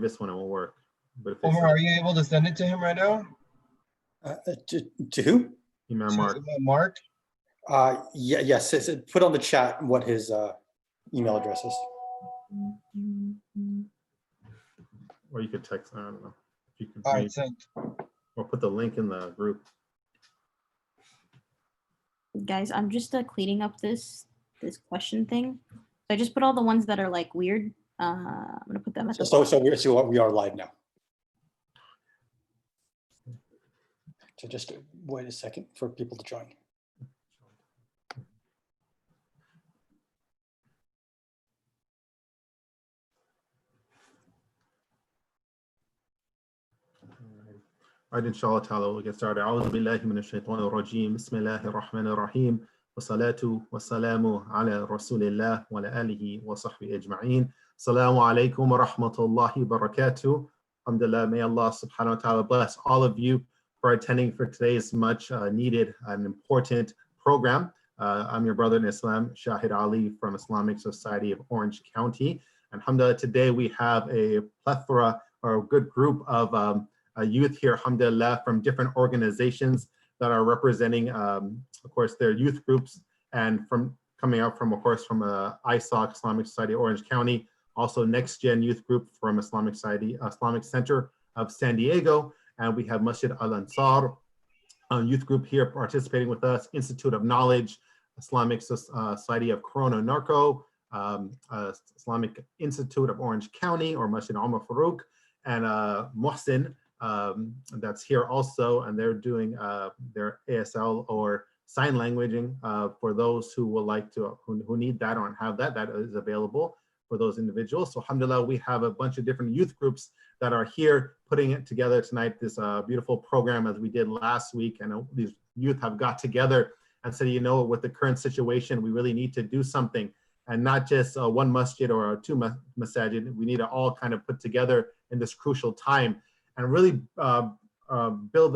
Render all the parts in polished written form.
previous one, it won't work. But if it's Omar, are you able to send it to him right now? To who? Imam Marc. Marc? Yes, put on the chat what his email address is. Or you could text, I don't know. If you can All right, sent. or put the link in the group. Guys, I'm just cleaning up this question thing. So I just put all the ones that are like weird. I'm gonna put them at the So we are live now. So just wait a second for people to join. All right, inshallah ta'ala, we'll get started. A'udhu billahi minash shaitanir rajim. Bismillahir rahmanir rahim. Wa salatu wa salamu ala rasulillah wa ala alihi wa sahbihi ajma'in. Assalamu alaikum wa rahmatullahi wa barakatuh. Alhamdulillah, may Allah subhanahu wa ta'ala bless all of you for attending for today's much needed and important program. I'm your brother in Islam, Shahid Ali from Islamic Society of Orange County. And alhamdulillah, today we have a plethora or a good group of youth here, alhamdulillah, from different organizations that are representing, of course, their youth groups, and from coming out from, of course, from ISOC, Islamic Society of Orange County, also NextGen Youth Group from Islamic Center of San Diego, and we have Masjid Al-Ansar youth group here participating with us, Institute of Knowledge, Islamic Society of Corona Narco, Islamic Institute of Orange County, or Masjid Omar Farouk, and Mohsin, that's here also, and they're doing their ASL or sign languaging for those who would like to, who need that or have that is available for those individuals. So alhamdulillah, we have a bunch of different youth groups that are here putting it together tonight, this beautiful program as we did last week. And these youth have got together and said, you know, with the current situation, we really need to do something, and not just one masjid or two masajid. We need to all kind of put together in this crucial time and really build,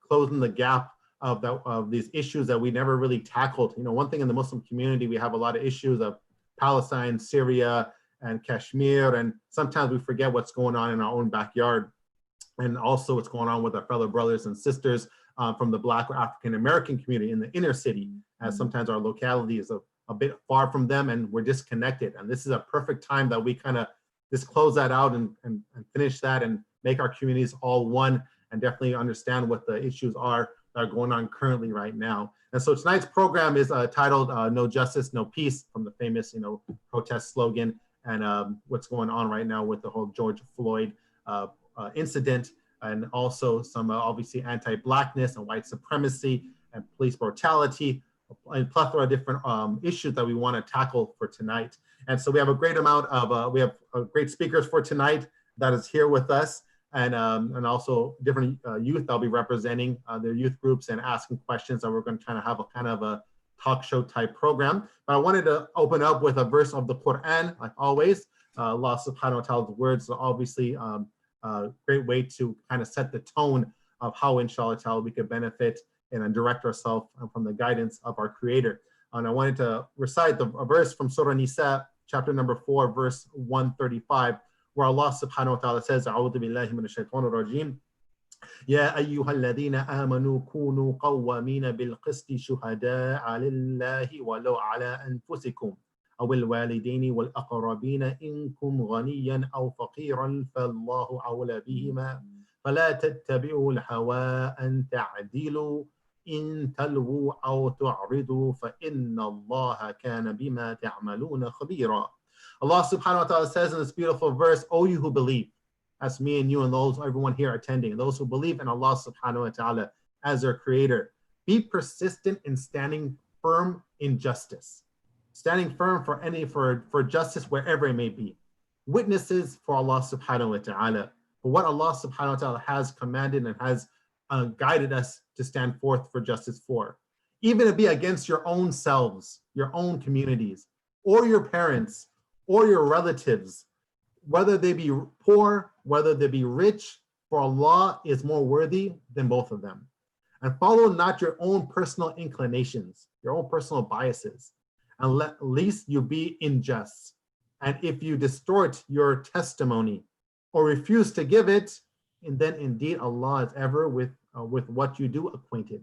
closing the gap of these issues that we never really tackled. You know, one thing in the Muslim community, we have a lot of issues of Palestine, Syria, and Kashmir, and sometimes we forget what's going on in our own backyard, and also what's going on with our fellow brothers and sisters from the Black or African American community in the inner city, as sometimes our locality is a bit far from them and we're disconnected. And this is a perfect time that we kind of just close that out and finish that and make our communities all one, and definitely understand what the issues are that are going on currently right now. And so tonight's program is titled No Justice, No Peace, from the famous, protest slogan, and what's going on right now with the whole George Floyd incident, and also some obviously anti-blackness and white supremacy and police brutality, and a plethora of different issues that we want to tackle for tonight. And so we have a great amount of, we have great speakers for tonight that is here with us, and also different youth that'll be representing their youth groups and asking questions that we're going to try to have a kind of a talk show type program. But I wanted to open up with a verse of the Quran, like always. Allah subhanahu wa ta'ala's words are obviously a great way to kind of set the tone of how, inshallah ta'ala, we could benefit and direct ourselves from the guidance of our Creator. And I wanted to recite a verse from Surah Nisa, chapter number 4, verse 135, where Allah subhanahu wa ta'ala says, A'udhu billahi minash shaitanir rajim. يا أيها الذين آمنوا كونوا قوامين بالقسط شهداء لله ولو على أنفسكم أو الوالدين والأقربين إن كنتم غنيا أو فقيرا فالله أولى بهما فلا تتبعوا الهوى أن تعدلوا إن تلووا أو تعرضوا فإن الله كان بما تعملون خبيرا. Allah subhanahu wa ta'ala says in this beautiful verse, O you who believe, that's me and you and those, everyone here attending, those who believe in Allah subhanahu wa ta'ala as their creator, be persistent in standing firm in justice, standing firm for justice wherever it may be, witnesses for Allah subhanahu wa ta'ala, for what Allah subhanahu wa ta'ala has commanded and has guided us to stand forth for justice for, even to be against your own selves, your own communities, or your parents, or your relatives, whether they be poor, whether they be rich, for Allah is more worthy than both of them. And follow not your own personal inclinations, your own personal biases, and least you be unjust. And if you distort your testimony, or refuse to give it, and then indeed Allah is ever with what you do acquainted.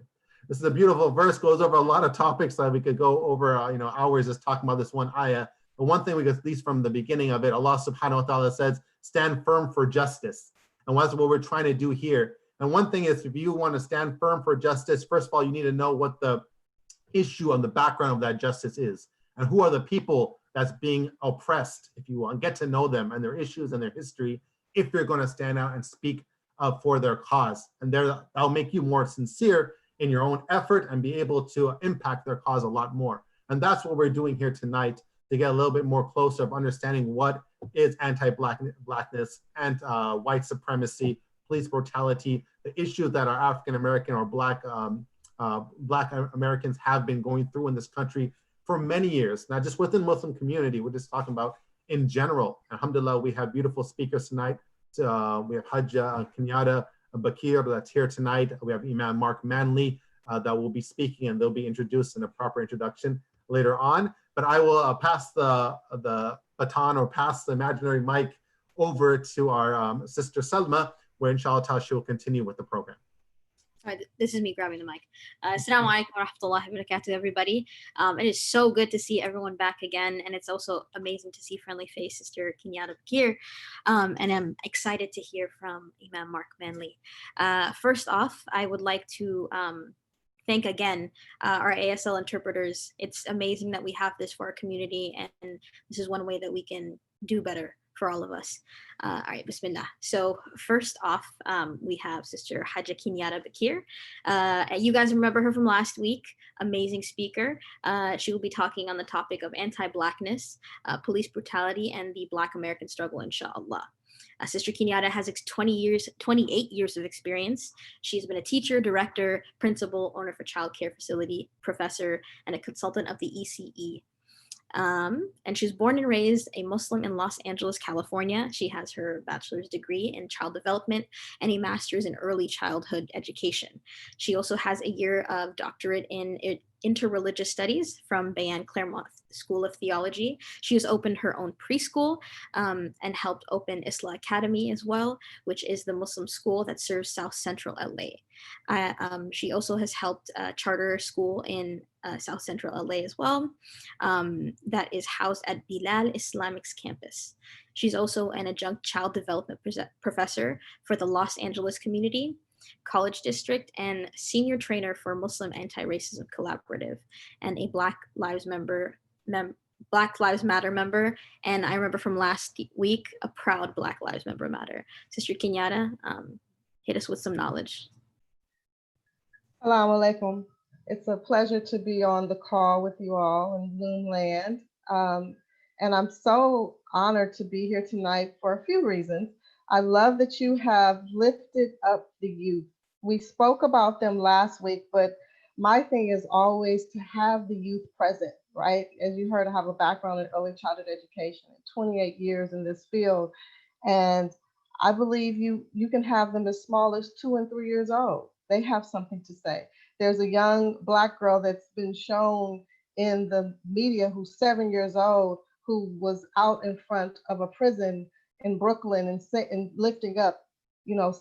This is a beautiful verse, goes over a lot of topics that we could go over hours just talking about this one ayah. But one thing we could, at least from the beginning of it, Allah subhanahu wa ta'ala says, stand firm for justice. And that's what we're trying to do here. And one thing is, if you want to stand firm for justice, first of all, you need to know what the issue on the background of that justice is, and who are the people that's being oppressed, if you will, and get to know them and their issues and their history, if you're going to stand out and speak for their cause. And that'll make you more sincere in your own effort and be able to impact their cause a lot more. And that's what we're doing here tonight, to get a little bit more closer of understanding what is anti-blackness and white supremacy, police brutality, the issues that our African-American or Black Americans have been going through in this country for many years, not just within Muslim community, we're just talking about in general. Alhamdulillah, we have beautiful speakers tonight. We have Hajjah, Kenyatta, Bakir that's here tonight. We have Imam Marc Manley that will be speaking, and they'll be introduced in a proper introduction later on. But I will pass the baton, or pass the imaginary mic over to our sister Salma, where inshallah she will continue with the program. All right, this is me grabbing the mic. Assalamu alaikum wa rahmatullahi wa barakatuh, everybody. It is so good to see everyone back again, and it's also amazing to see friendly face Sister Kenyatta here. And I'm excited to hear from Imam Marc Manley. First off, I would like to thank again our ASL interpreters. It's amazing that we have this for our community, and this is one way that we can do better for all of us. All right, bismillah. So first off, we have Sister Hajjah Kenyatta Bakir. You guys remember her from last week, amazing speaker. She will be talking on the topic of anti-blackness, police brutality, and the Black American struggle, inshallah. Sister Kenyatta has 28 years of experience. She's been a teacher, director, principal, owner of a child care facility, professor, and a consultant of the ECE. And she was born and raised a Muslim in Los Angeles, California. She has her bachelor's degree in child development and a master's in early childhood education. She also has a year of doctorate in interreligious studies from Bayan Claremont School of Theology. She has opened her own preschool and helped open Islah Academy as well, which is the Muslim school that serves South Central LA. She also has helped charter a school in South Central LA as well, that is housed at Bilal Islamics campus. She's also an adjunct child development professor for the Los Angeles Community College District and senior trainer for Muslim Anti-Racism Collaborative, and a Black Lives Matter member. And I remember from last week, a proud Black Lives Matter. Sister Kenyatta, hit us with some knowledge. Assalamu alaikum. It's a pleasure to be on the call with you all in Zoom land. And I'm so honored to be here tonight for a few reasons. I love that you have lifted up the youth. We spoke about them last week, but my thing is always to have the youth present, right? As you heard, I have a background in early childhood education, 28 years in this field. And I believe you can have them as small as 2 and 3 years old. They have something to say. There's a young Black girl that's been shown in the media who's 7 years old, who was out in front of a prison in Brooklyn and lifting up,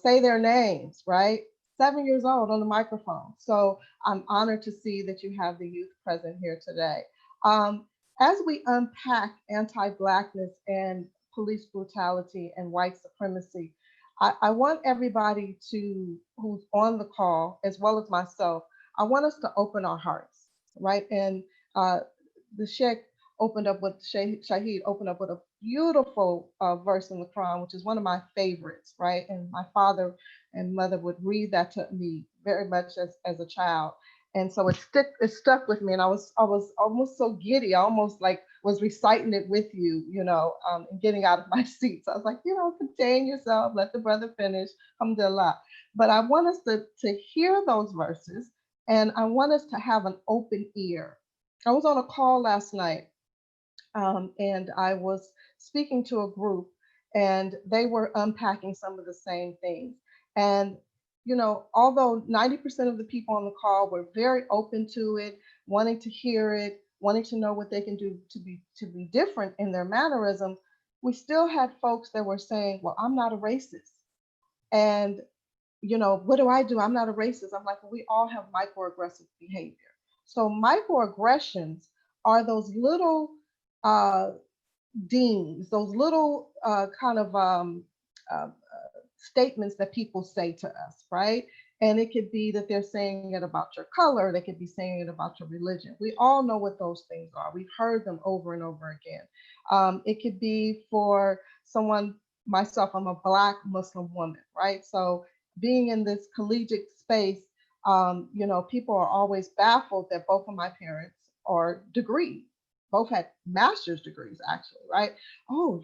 say their names, right? 7 years old on the microphone. So I'm honored to see that you have the youth present here today. As we unpack anti-Blackness and police brutality and white supremacy, I want everybody who's on the call, as well as myself, I want us to open our hearts, right? And the Sheikh opened up with, Shaheed opened up with a beautiful verse in the Quran, which is one of my favorites, right? And my father and mother would read that to me very much as a child. And so it stuck with me, and I was almost so giddy. I almost like was reciting it with you, and getting out of my seat. So I was like, contain yourself, let the brother finish, alhamdulillah. But I want us to hear those verses, and I want us to have an open ear. I was on a call last night, and I was speaking to a group, and they were unpacking some of the same things. And although 90% of the people on the call were very open to it, wanting to hear it, wanting to know what they can do to be different in their mannerism, we still had folks that were saying, well, I'm not a racist. And, you know, what do I do? I'm not a racist. I'm like, well, we all have microaggressive behavior. So microaggressions are those little dings, those little statements that people say to us, right? And it could be that they're saying it about your color, they could be saying it about your religion. We all know what those things are. We've heard them over and over again. It could be for someone, myself, I'm a Black Muslim woman, right? So being in this collegiate space, you know, people are always baffled that both of my parents are degreed. Both had master's degrees, actually, right? Oh,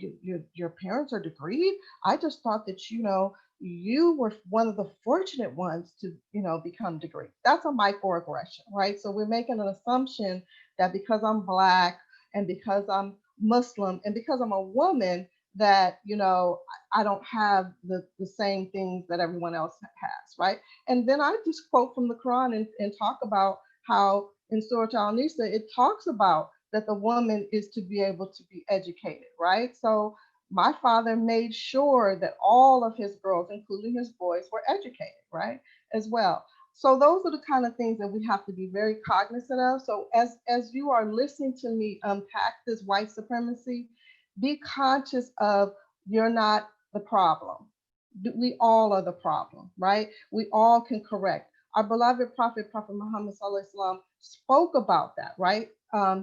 your parents are degreed? I just thought that, you know, you were one of the fortunate ones to, you know, become degreed. That's a microaggression, right? So we're making an assumption that because I'm Black and because I'm Muslim and because I'm a woman, that, you know, I don't have the same things that everyone else has, right? And then I just quote from the Quran and talk about how in Surah Al-Nisa, it talks about that the woman is to be able to be educated, right? So my father made sure that all of his girls, including his boys, were educated, right? As well. So those are the kind of things that we have to be very cognizant of. So as you are listening to me unpack this white supremacy, be conscious of you're not the problem. We all are the problem, right? We all can correct. Our beloved Prophet Muhammad Sallallahu Alaihi Wasallam spoke about that, right?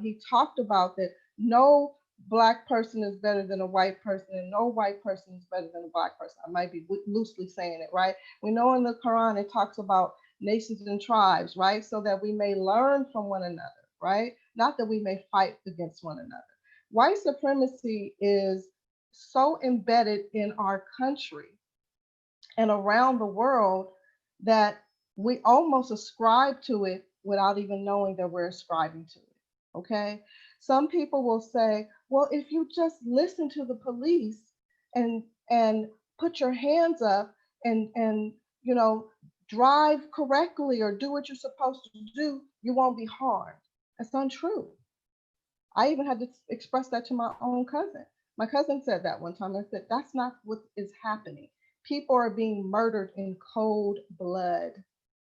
He talked about that no Black person is better than a white person, and no white person is better than a Black person. I might be loosely saying it, right? We know in the Quran it talks about nations and tribes, right? So that we may learn from one another, right? Not that we may fight against one another. White supremacy is so embedded in our country and around the world that we almost ascribe to it without even knowing that we're ascribing to it, okay? Some people will say, well, if you just listen to the police and put your hands up and you know, drive correctly or do what you're supposed to do, you won't be harmed. That's untrue. I even had to express that to my own cousin. My cousin said that one time. I said, that's not what is happening. People are being murdered in cold blood,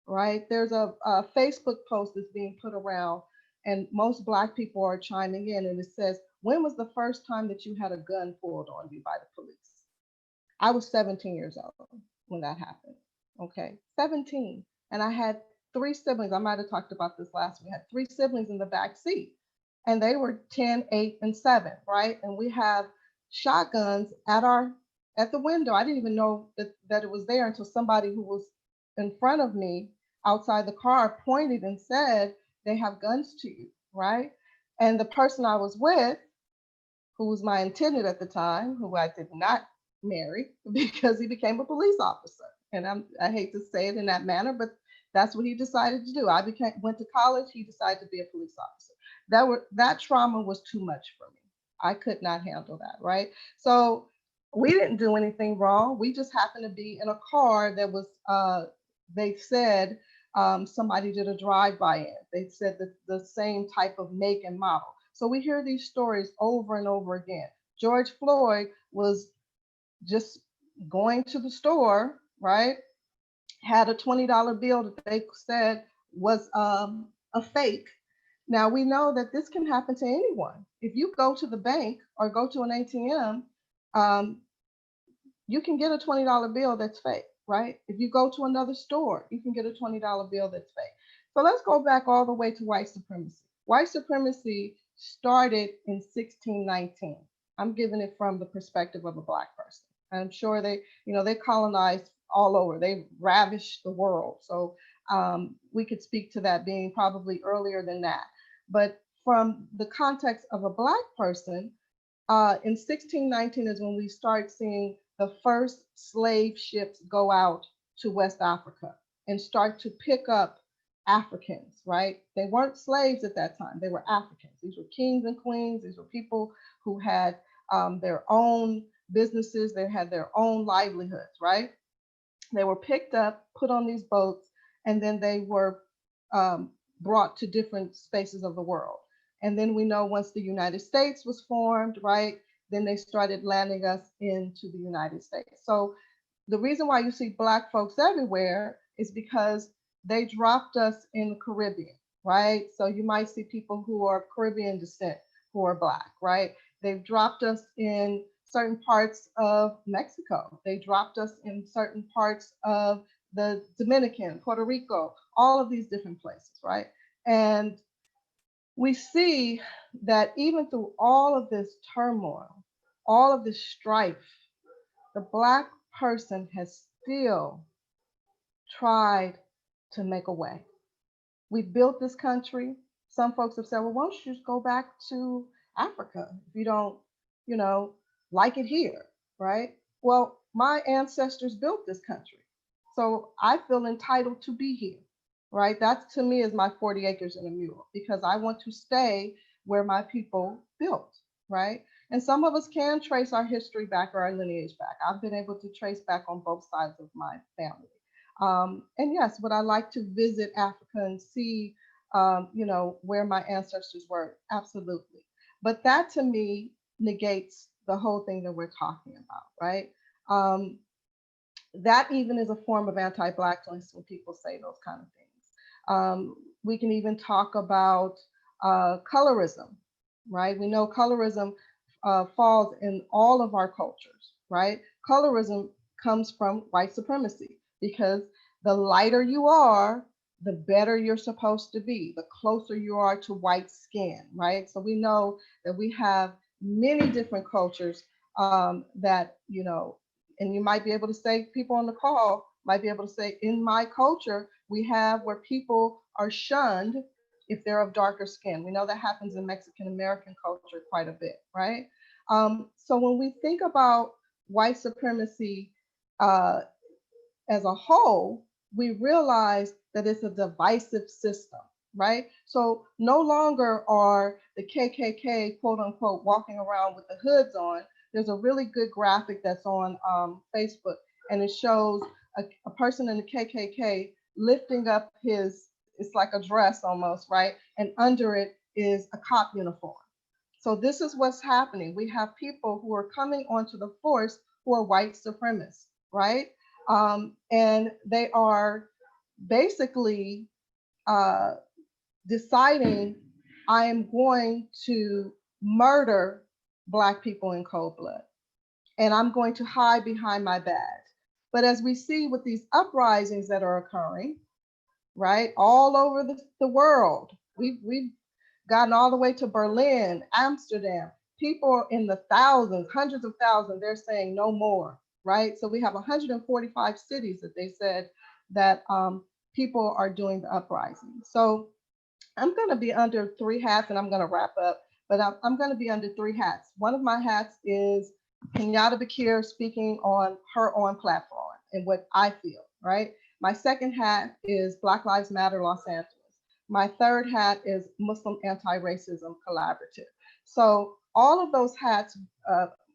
right? There's a Facebook post that's being put around, and most Black people are chiming in, and it says, when was the first time that you had a gun pulled on you by the police? I was 17 years old when that happened, okay? 17. And I had 3 siblings. I might have talked about this last week. I had 3 siblings in the back seat, and they were 10, 8, and 7, right? And we have shotguns at the window. I didn't even know that it was there until somebody who was in front of me outside the car pointed and said, they have guns to you, right? And the person I was with, who was my intended at the time, who I did not marry because he became a police officer. And I hate to say it in that manner, but that's what he decided to do. I went to college, he decided to be a police officer. That trauma was too much for me. I could not handle that, right? So we didn't do anything wrong. We just happened to be in a car that was, they said, somebody did a drive-by in. They said that the same type of make and model. So we hear these stories over and over again. George Floyd was just going to the store, right? Had a $20 bill that they said was a fake. Now we know that this can happen to anyone. If you go to the bank or go to an ATM, you can get a $20 bill that's fake, right? If you go to another store, you can get a $20 bill that's fake. So let's go back all the way to white supremacy. White supremacy started in 1619. I'm giving it from the perspective of a Black person. I'm sure they colonized all over. They ravished the world. So we could speak to that being probably earlier than that. But from the context of a Black person, in 1619 is when we start seeing the first slave ships go out to West Africa and start to pick up Africans, right? They weren't slaves at that time. They were Africans. These were kings and queens. These were people who had their own businesses. They had their own livelihoods, right? They were picked up, put on these boats, and then they were brought to different spaces of the world. And then we know once the United States was formed, right, then they started landing us into the United States. So the reason why you see Black folks everywhere is because they dropped us in the Caribbean, right? So you might see people who are of Caribbean descent who are Black, right? They've dropped us in certain parts of Mexico. They dropped us in certain parts of the Dominican, Puerto Rico, all of these different places, right? And we see that even through all of this turmoil, all of this strife, the Black person has still tried to make a way. We built this country. Some folks have said, well, why don't you just go back to Africa if you don't, like it here, right? Well, my ancestors built this country. So I feel entitled to be here, right? That to me is my 40 acres and a mule, because I want to stay where my people built, right? And some of us can trace our history back or our lineage back. I've been able to trace back on both sides of my family. And yes, would I like to visit Africa and see, where my ancestors were? Absolutely. But that to me negates the whole thing that we're talking about, right? That even is a form of anti-blackness when people say those kind of things. We can even talk about colorism, right? We know colorism falls in all of our cultures, right? Colorism comes from white supremacy, because the lighter you are, the better you're supposed to be, the closer you are to white skin, right? So we know that we have many different cultures that, and you might be able to say, people on the call might be able to say, in my culture, we have where people are shunned if they're of darker skin. We know that happens in Mexican American culture quite a bit, right? So when we think about white supremacy as a whole, we realize that it's a divisive system, right? So no longer are the KKK, quote unquote, walking around with the hoods on. There's a really good graphic that's on Facebook, and it shows a person in the KKK lifting up it's like a dress almost, right? And under it is a cop uniform. So this is what's happening. We have people who are coming onto the force who are white supremacists, right? And they are basically deciding, I am going to murder Black people in cold blood, and I'm going to hide behind my badge. But as we see with these uprisings that are occurring, right, all over the world, we've gotten all the way to Berlin, Amsterdam, people in the thousands, hundreds of thousands, they're saying no more, right? So we have 145 cities that they said that people are doing the uprising. So I'm going to be under three hats, and I'm going to wrap up, but I'm going to be under three hats. One of my hats is Kenyatta Bakir speaking on her own platform and what I feel, right? My second hat is Black Lives Matter Los Angeles. My third hat is Muslim Anti-Racism Collaborative. So all of those hats,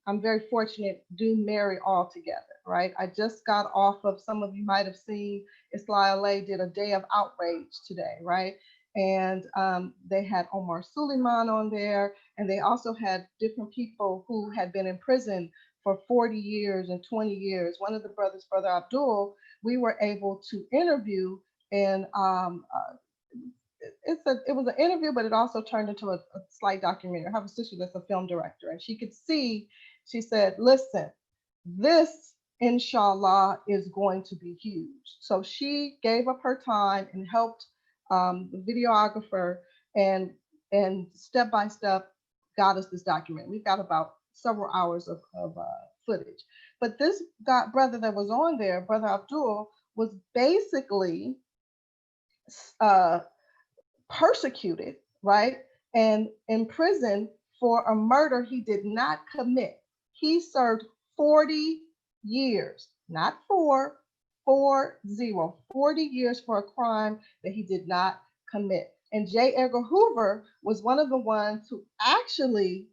I'm very fortunate, do marry all together, right? I just got off of, some of you might have seen, Isla LA did a day of outrage today, right? And they had Omar Suleiman on there, and they also had different people who had been in prison for 40 years and 20 years. One of the brothers, Brother Abdul, we were able to interview, and it was an interview, but it also turned into a slight documentary. I have a sister that's a film director, and she could see, she said, listen, this, inshallah, is going to be huge. So she gave up her time and helped the videographer, and step by step got us this document. We've got about several hours of footage. But this brother that was on there, Brother Abdul, was basically persecuted, right? And in prison for a murder he did not commit. He served 40 years, not 40, 40 years for a crime that he did not commit. And J. Edgar Hoover was one of the ones who actually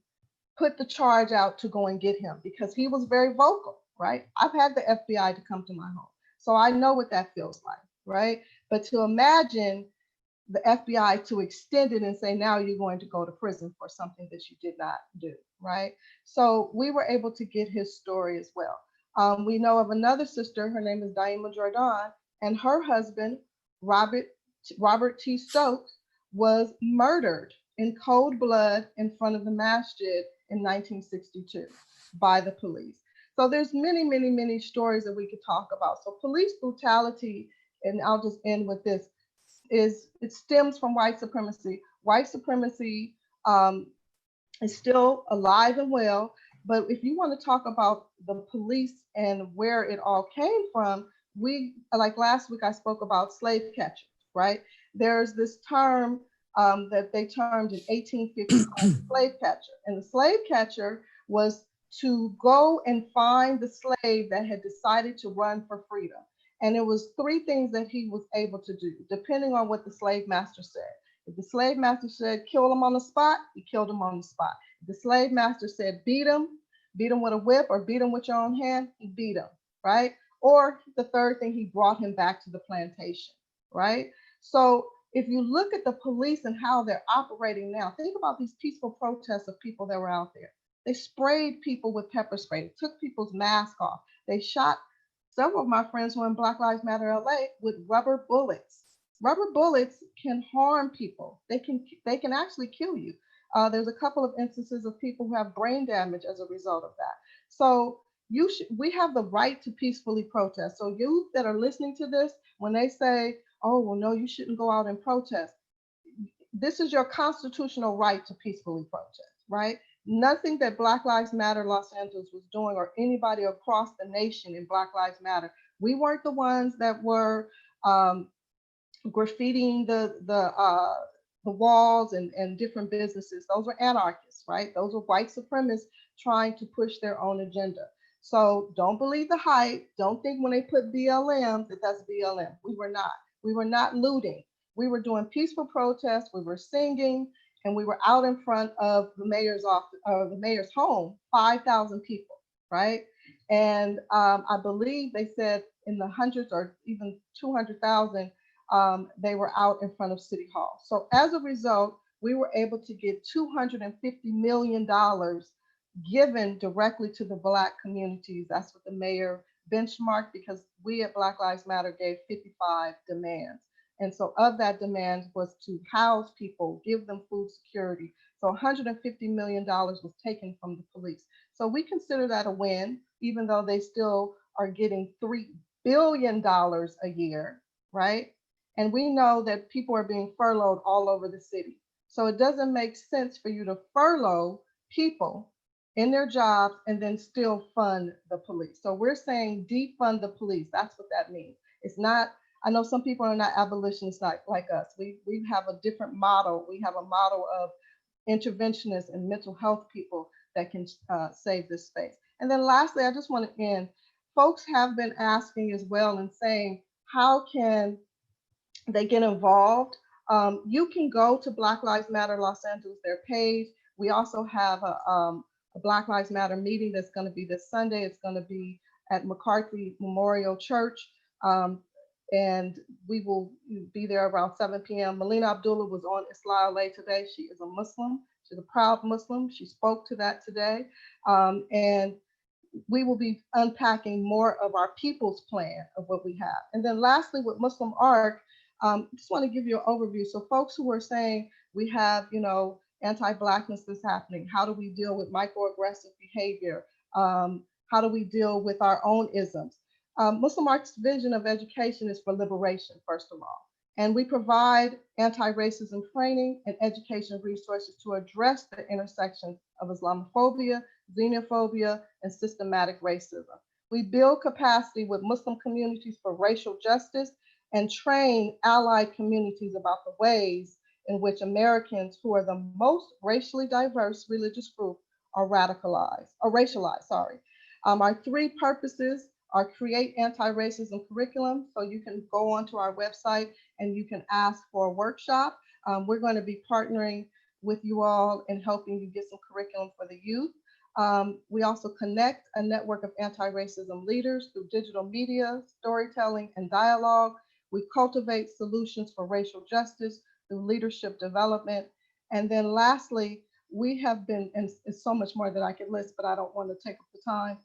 put the charge out to go and get him, because he was very vocal, right? I've had the FBI to come to my home, so I know what that feels like, right? But to imagine the FBI to extend it and say, now you're going to go to prison for something that you did not do, right? So we were able to get his story as well. We know of another sister, her name is Daima Jordan, and her husband, Robert T. Stokes, was murdered in cold blood in front of the masjid in 1962 by the police. So there's many, many, many stories that we could talk about. So police brutality, and I'll just end with this, it stems from white supremacy. White supremacy is still alive and well. But if you want to talk about the police and where it all came from, like last week I spoke about slave catchers, right? There's this term that they termed in 1850 slave catcher. And the slave catcher was to go and find the slave that had decided to run for freedom. And it was three things that he was able to do, depending on what the slave master said. If the slave master said, kill him on the spot, he killed him on the spot. If the slave master said, beat him with a whip or beat him with your own hand, he beat him, right? Or the third thing, he brought him back to the plantation, right? So if you look at the police and how they're operating now, think about these peaceful protests of people that were out there. They sprayed people with pepper spray, they took people's masks off. They shot several of my friends who are in Black Lives Matter LA with rubber bullets. Rubber bullets can harm people. They can actually kill you. There's a couple of instances of people who have brain damage as a result of that. So we have the right to peacefully protest. So you that are listening to this, when they say, oh, well, no, you shouldn't go out and protest, this is your constitutional right to peacefully protest, right? Nothing that Black Lives Matter Los Angeles was doing, or anybody across the nation in Black Lives Matter, we weren't the ones that were graffitiing the walls and different businesses. Those were anarchists, right? Those were white supremacists trying to push their own agenda. So don't believe the hype. Don't think when they put BLM that that's BLM. We were not. We were not looting. We were doing peaceful protests. We were singing, and we were out in front of the mayor's office, or the mayor's home, 5,000 people, right? And I believe they said in the hundreds or even 200,000, they were out in front of City Hall. So as a result, we were able to get $250 million given directly to the Black communities. That's what the mayor benchmarked, because we at Black Lives Matter gave 55 demands. And so of that demand was to house people, give them food security. So $150 million was taken from the police. So we consider that a win, even though they still are getting $3 billion a year, right? And we know that people are being furloughed all over the city. So it doesn't make sense for you to furlough people in their jobs and then still fund the police. So we're saying defund the police. That's what that means. It's not, I know some people are not abolitionists like us. We have a different model. We have a model of interventionists and mental health people that can save this space. And then lastly, I just want to end. Folks have been asking as well and saying, how can they get involved? You can go to Black Lives Matter Los Angeles, their page. We also have a Black Lives Matter meeting that's going to be this Sunday. It's going to be at McCarthy Memorial Church. And we will be there around 7 p.m. Melina Abdullah was on Isla LA today. She is a Muslim. She's a proud Muslim. She spoke to that today. And we will be unpacking more of our people's plan of what we have. And then lastly, with Muslim Arc, just want to give you an overview. So folks who are saying we have, anti-blackness that's happening, how do we deal with microaggressive behavior? How do we deal with our own isms? Muslim Arc's vision of education is for liberation, first of all. And we provide anti-racism training and education resources to address the intersections of Islamophobia, xenophobia, and systematic racism. We build capacity with Muslim communities for racial justice and train allied communities about the ways in which Americans, who are the most racially diverse religious group, are radicalized, or racialized, sorry. Our three purposes are create anti-racism curriculum. So you can go onto our website and you can ask for a workshop. We're going to be partnering with you all and helping you get some curriculum for the youth. We also connect a network of anti-racism leaders through digital media, storytelling, and dialogue. We cultivate solutions for racial justice through leadership development. And then lastly, we have been, and it's so much more that I could list, but I don't want to take up the time.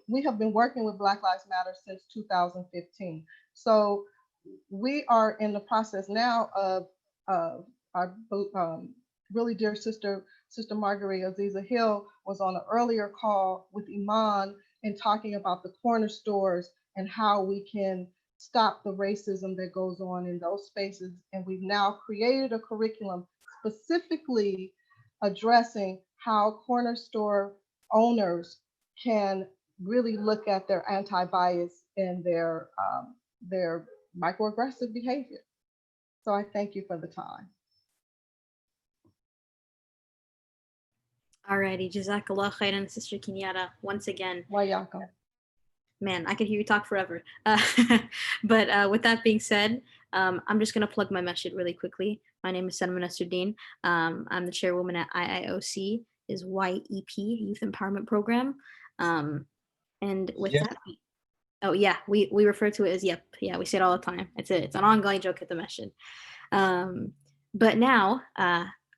We have been working with Black Lives Matter since 2015. So we are in the process now of our really dear sister Marguerite Aziza Hill was on an earlier call with Imam and talking about the corner stores and how we can stop the racism that goes on in those spaces. And we've now created a curriculum specifically addressing how corner store owners can really look at their anti-bias and their microaggressive behavior. So I thank you for the time. Alrighty, Jazakallah khairan, Sister Kenyatta, once again. Wayako. Man, I could hear you talk forever. But with that being said, I'm just going to plug my message really quickly. My name is Sanama Nasruddin. I'm the chairwoman at IIOC, is YEP, Youth Empowerment Program. And with that, oh yeah, we refer to it as YEP. Yeah, we say it all the time. It's an ongoing joke at the masjid. But now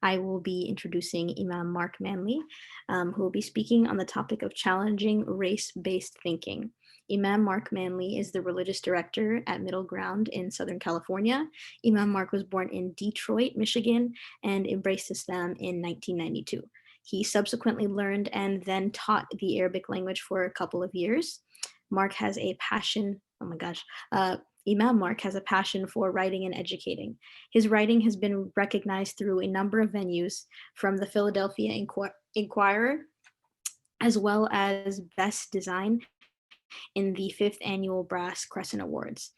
I will be introducing Imam Marc Manley, who will be speaking on the topic of challenging race-based thinking. Imam Marc Manley is the religious director at Middle Ground in Southern California. Imam Marc was born in Detroit, Michigan, and embraced Islam in 1992. He subsequently learned and then taught the Arabic language for a couple of years. Marc has a passion, oh my gosh, Imam Marc has a passion for writing and educating. His writing has been recognized through a number of venues, from the Philadelphia Inquirer, as well as Best Design in the 5th Annual Brass Crescent Awards.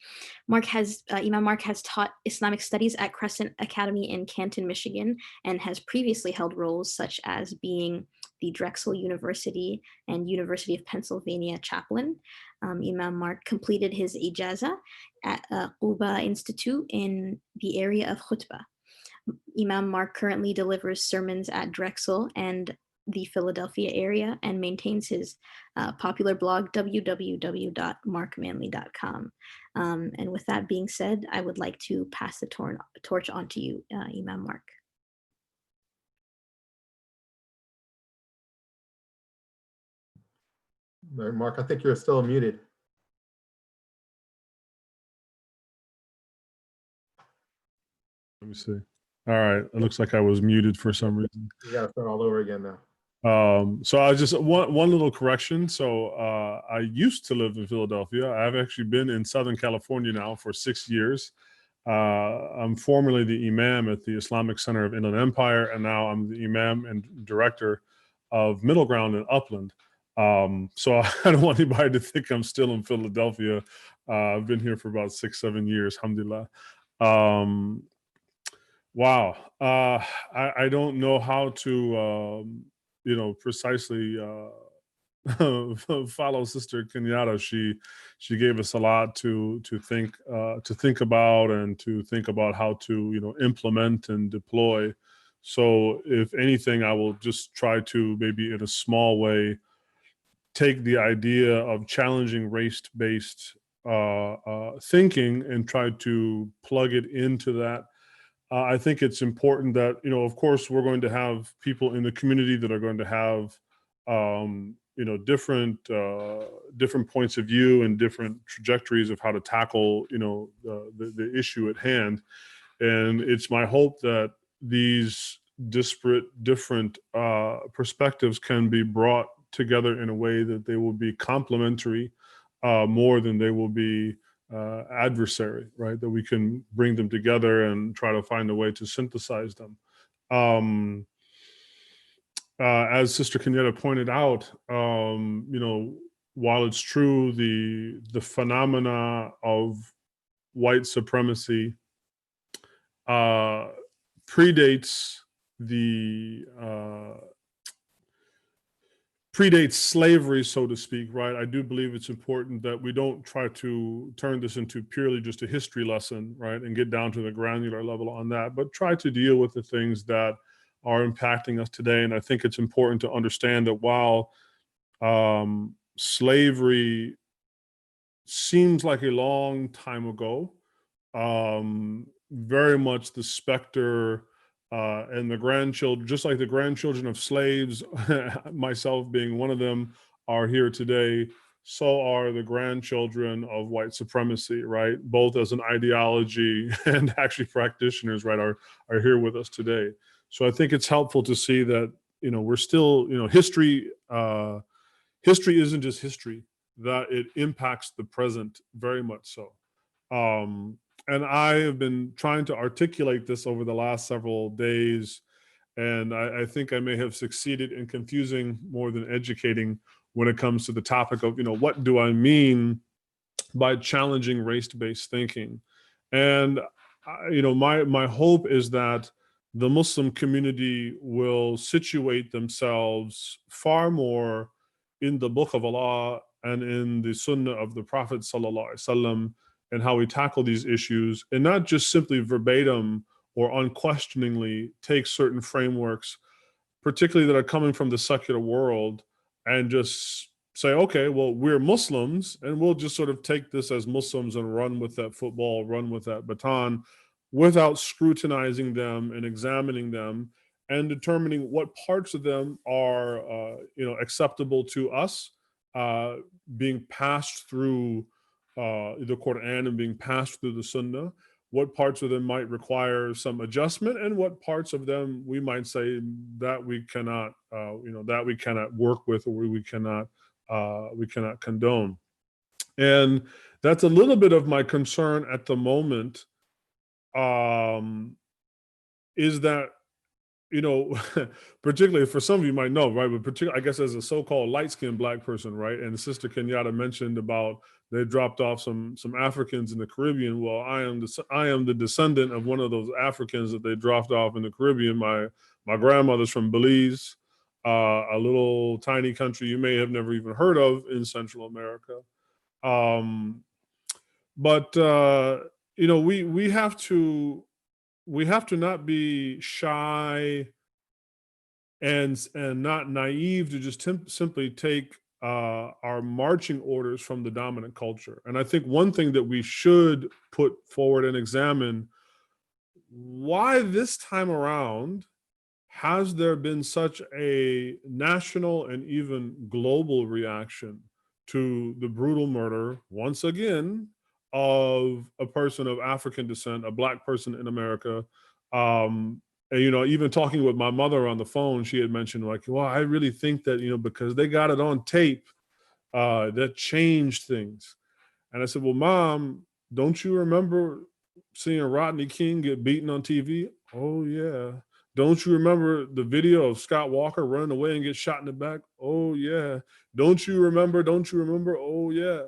Imam Marc has taught Islamic Studies at Crescent Academy in Canton, Michigan, and has previously held roles such as being the Drexel University and University of Pennsylvania chaplain. Imam Marc completed his ijazah at Quba Institute in the area of khutbah. Imam Marc currently delivers sermons at Drexel and the Philadelphia area and maintains his popular blog, www.marcmanley.com. And with that being said, I would like to pass the torch on to you, Imam Marc. Marc, I think you're still muted. Let me see. All right, it looks like I was muted for some reason. You got to start all over again now. So I just one little correction. So I used to live in Philadelphia. I've actually been in Southern California now for 6 years. I'm formerly the Imam at the Islamic Center of Inland Empire, and now I'm the Imam and director of Middle Ground in Upland. So I don't want anybody to think I'm still in Philadelphia. I've been here for about 6-7 years, alhamdulillah. Wow. I don't know how to, precisely follow Sister Kenyatta. She gave us a lot to think about, and to think about how to, implement and deploy. So if anything, I will just try to, maybe in a small way, take the idea of challenging race-based thinking and try to plug it into that. I think it's important that, of course, we're going to have people in the community that are going to have, different points of view and different trajectories of how to tackle, the issue at hand. And it's my hope that these disparate, different perspectives can be brought together in a way that they will be complementary more than they will be adversary, right? That we can bring them together and try to find a way to synthesize them. As Sister Kenyatta pointed out, while it's true the phenomena of white supremacy predates slavery, so to speak, right? I do believe it's important that we don't try to turn this into purely just a history lesson, right? And get down to the granular level on that, but try to deal with the things that are impacting us today. And I think it's important to understand that while slavery seems like a long time ago, very much the specter And the grandchildren, just like the grandchildren of slaves, myself being one of them, are here today, so are the grandchildren of white supremacy, right? Both as an ideology and actually practitioners, right, are here with us today. So I think it's helpful to see that, we're still, history isn't just history, that it impacts the present very much so. And I have been trying to articulate this over the last several days, and I think I may have succeeded in confusing more than educating when it comes to the topic of, what do I mean by challenging race-based thinking? And, my hope is that the Muslim community will situate themselves far more in the Book of Allah and in the Sunnah of the Prophet sallallahu alaihi wasallam, and how we tackle these issues, and not just simply verbatim or unquestioningly take certain frameworks, particularly that are coming from the secular world, and just say, okay, well, we're Muslims, and we'll just sort of take this as Muslims and run with that football, run with that baton, without scrutinizing them and examining them and determining what parts of them are, acceptable to us, being passed through the Quran and being passed through the Sunnah, what parts of them might require some adjustment, and what parts of them we might say that we cannot, that we cannot work with, or we cannot condone. And that's a little bit of my concern at the moment, is that, particularly for some of you might know, right? But particularly, I guess, as a so-called light-skinned Black person, right? And Sister Kenyatta mentioned about they dropped off some Africans in the Caribbean. Well, I am the descendant of one of those Africans that they dropped off in the Caribbean. My grandmother's from Belize, a little tiny country you may have never even heard of in Central America. We have to not be shy and not naive to just simply take our marching orders from the dominant culture. And I think one thing that we should put forward and examine, why this time around has there been such a national and even global reaction to the brutal murder, once again, of a person of African descent, a Black person in America. And, even talking with my mother on the phone, she had mentioned, like, well, I really think that, because they got it on tape, that changed things. And I said, well, Mom, don't you remember seeing Rodney King get beaten on TV? Oh, yeah. Don't you remember the video of Scott Walker running away and get shot in the back? Oh, yeah. Don't you remember? Oh, yeah.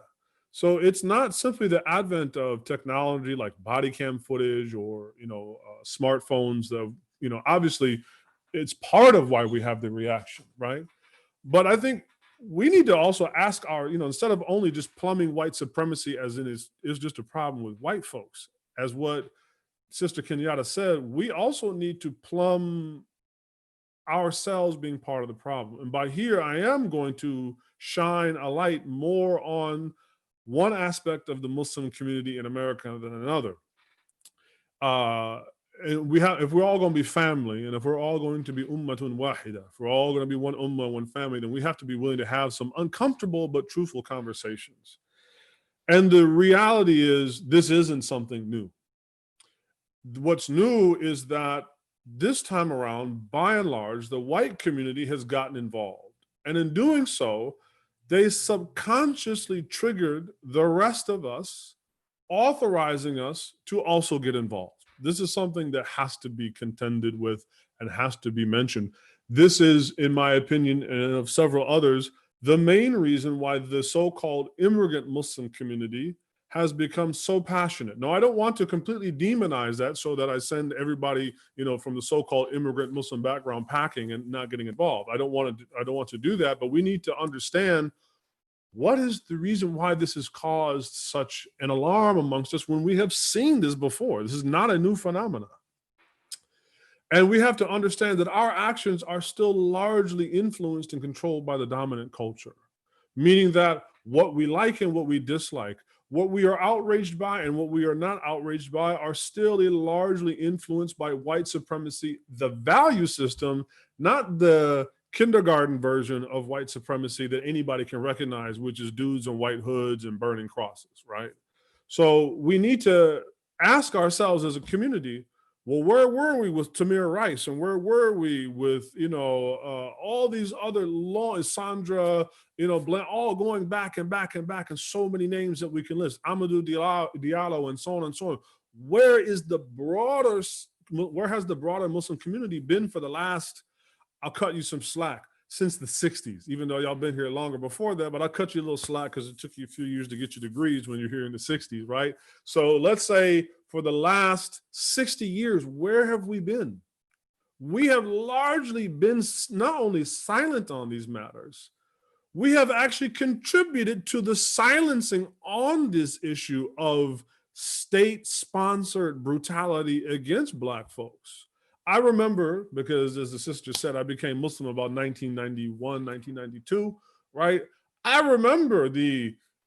So it's not simply the advent of technology like body cam footage or, smartphones that, obviously it's part of why we have the reaction, right? But I think we need to also ask our, instead of only just plumbing white supremacy as in is just a problem with white folks, as what Sister Kenyatta said, we also need to plumb ourselves being part of the problem. And by here, I am going to shine a light more on one aspect of the Muslim community in America than another. And if we're all going to be family, and if we're all going to be ummatun wahida, if we're all going to be one ummah, one family, then we have to be willing to have some uncomfortable but truthful conversations. And the reality is, this isn't something new. What's new is that this time around, by and large, the white community has gotten involved. And in doing so, they subconsciously triggered the rest of us, authorizing us to also get involved. This is something that has to be contended with and has to be mentioned. This is, in my opinion, and of several others, the main reason why the so-called immigrant Muslim community has become so passionate. Now, I don't want to completely demonize that so that I send everybody, from the so-called immigrant Muslim background packing and not getting involved. I don't want to do that, but we need to understand what is the reason why this has caused such an alarm amongst us when we have seen this before. This is not a new phenomenon. And we have to understand that our actions are still largely influenced and controlled by the dominant culture, meaning that what we like and what we dislike, what we are outraged by and what we are not outraged by are still largely influenced by white supremacy, the value system, not the kindergarten version of white supremacy that anybody can recognize, which is dudes in white hoods and burning crosses, right? So we need to ask ourselves as a community, well, where were we with Tamir Rice, and where were we with, all these other laws, Sandra, all going back and back and back, and so many names that we can list, Amadou Diallo, and so on and so on. Where has the broader Muslim community been for the last, I'll cut you some slack, since the 60s, even though y'all been here longer before that, but I'll cut you a little slack because it took you a few years to get your degrees when you're here in the 60s, right? So let's say for the last 60 years, where have we been? We have largely been not only silent on these matters, we have actually contributed to the silencing on this issue of state-sponsored brutality against Black folks. I remember, because as the sister said, I became Muslim about 1991, 1992, right? I remember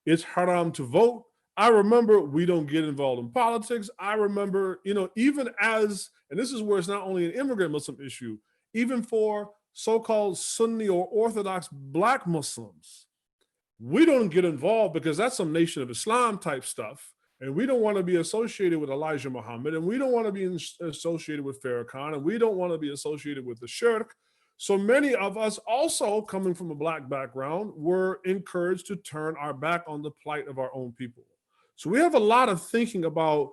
it's haram to vote. I remember we don't get involved in politics. I remember, even as, and this is where it's not only an immigrant Muslim issue, even for so-called Sunni or Orthodox Black Muslims, we don't get involved because that's some Nation of Islam type stuff. And we don't want to be associated with Elijah Muhammad, and we don't want to be associated with Farrakhan, and we don't want to be associated with the shirk. So many of us also coming from a Black background were encouraged to turn our back on the plight of our own people. So we have a lot of thinking about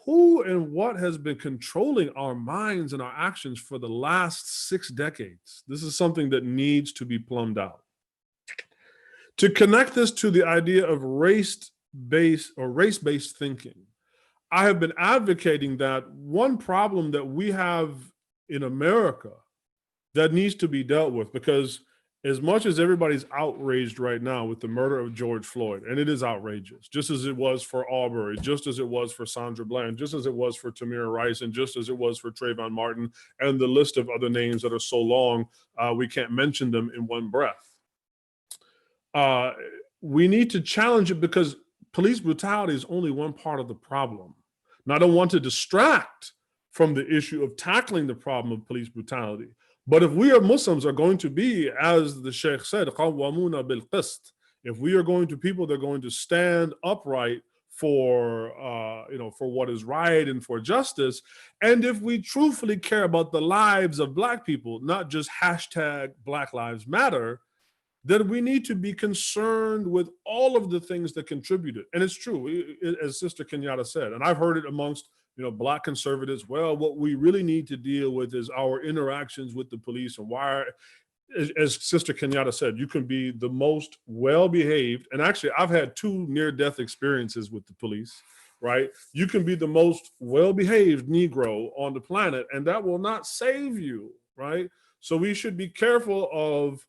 who and what has been controlling our minds and our actions for the last 6 decades. This is something that needs to be plumbed out. To connect this to the idea of race-based thinking, I have been advocating that one problem that we have in America that needs to be dealt with, because as much as everybody's outraged right now with the murder of George Floyd, and it is outrageous, just as it was for Arbery, just as it was for Sandra Bland, just as it was for Tamir Rice, and just as it was for Trayvon Martin, and the list of other names that are so long, we can't mention them in one breath. We need to challenge it because police brutality is only one part of the problem. Now, I don't want to distract from the issue of tackling the problem of police brutality. But if we are Muslims are going to be, as the Sheikh said, qawwamuna bil qist, if we are going to people that are going to stand upright for what is right and for justice, and if we truthfully care about the lives of Black people, not just hashtag Black Lives Matter, then we need to be concerned with all of the things that contributed. And it's true, as Sister Kenyatta said, and I've heard it amongst Black conservatives, well, what we really need to deal with is our interactions with the police, and why, as Sister Kenyatta said, you can be the most well-behaved, and actually I've had 2 near-death experiences with the police, right? You can be the most well-behaved Negro on the planet, and that will not save you, right? So we should be careful of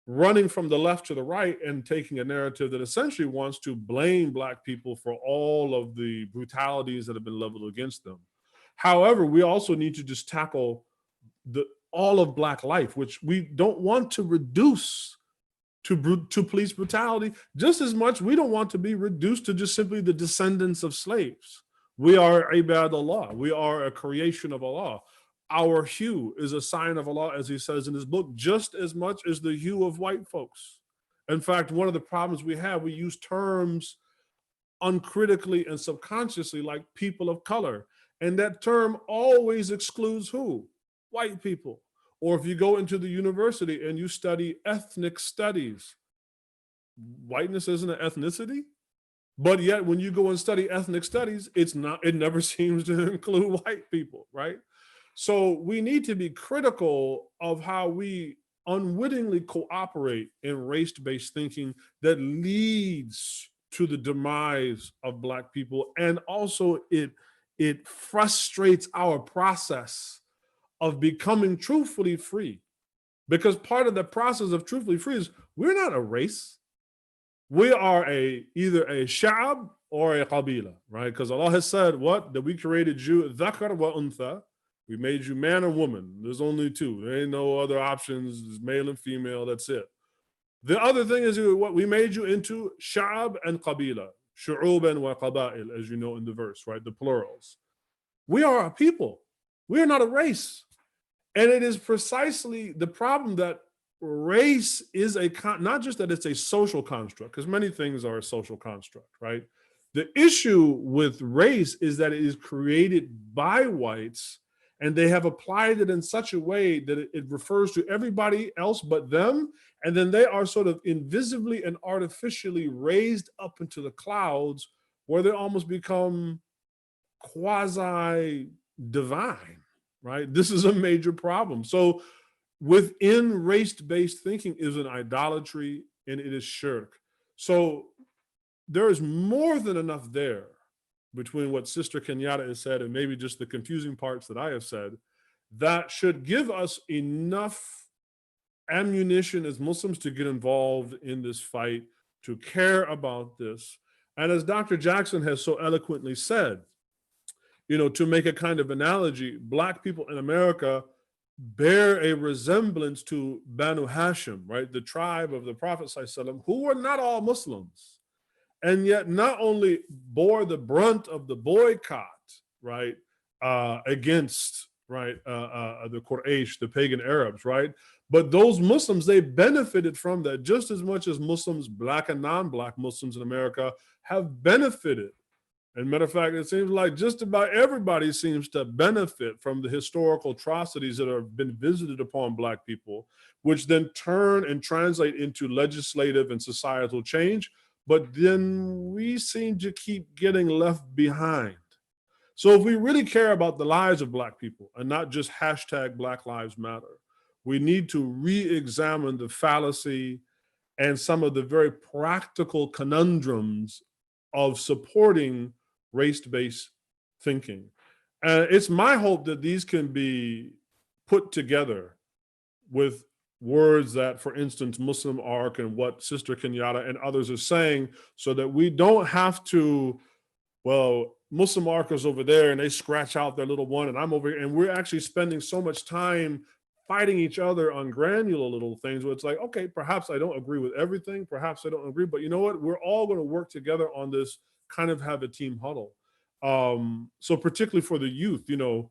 running from the left to the right and taking a narrative that essentially wants to blame Black people for all of the brutalities that have been leveled against them. However, we also need to just tackle all of Black life, which we don't want to reduce to police brutality just as much. We don't want to be reduced to just simply the descendants of slaves. We are ibad Allah. We are a creation of Allah. Our hue is a sign of Allah, as he says in his book, just as much as the hue of white folks. In fact, one of the problems we have, we use terms uncritically and subconsciously like people of color. And that term always excludes who? White people. Or if you go into the university and you study ethnic studies, whiteness isn't an ethnicity. But yet when you go and study ethnic studies, it never seems to include white people, right? So we need to be critical of how we unwittingly cooperate in race-based thinking that leads to the demise of Black people. And also it frustrates our process of becoming truthfully free. Because part of the process of truthfully free is we're not a race. We are either a sha'ab or a qabila, right? Because Allah has said what? That we created you, dhakar wa untha. We made you man or woman. There's only 2. There ain't no other options. There's male and female. That's it. The other thing is what we made you into sha'ab and qabila, shu'uban wa qaba'il, as you know in the verse, right? The plurals. We are a people. We are not a race. And it is precisely the problem that race is not just that it's a social construct, because many things are a social construct, right? The issue with race is that it is created by whites, and they have applied it in such a way that it refers to everybody else but them. And then they are sort of invisibly and artificially raised up into the clouds, where they almost become quasi divine, right? This is a major problem. So within race-based thinking is an idolatry, and it is shirk. So there is more than enough there between what Sister Kenyatta has said and maybe just the confusing parts that I have said that should give us enough ammunition as Muslims to get involved in this fight, to care about this. And as Dr. Jackson has so eloquently said, you know, to make a kind of analogy, Black people in America bear a resemblance to Banu Hashim, right? The tribe of the Prophet ﷺ, who were not all Muslims, and yet not only bore the brunt of the boycott, right, against, right, the Quraysh, the pagan Arabs, right? But those Muslims, they benefited from that just as much as Muslims, Black and non-Black Muslims in America, have benefited. And matter of fact, it seems like just about everybody seems to benefit from the historical atrocities that have been visited upon Black people, which then turn and translate into legislative and societal change. But then we seem to keep getting left behind. So if we really care about the lives of Black people and not just hashtag Black Lives Matter, we need to re-examine the fallacy and some of the very practical conundrums of supporting race-based thinking. And it's my hope that these can be put together with words that, for instance, Muslim Arc and what Sister Kenyatta and others are saying, so that we don't have to, well, Muslim Arc is over there and they scratch out their little one and I'm over here, and we're actually spending so much time fighting each other on granular little things where it's like, okay, perhaps I don't agree with everything, perhaps I don't agree, but you know what? We're all going to work together on this, kind of have a team huddle. So particularly for the youth, you know,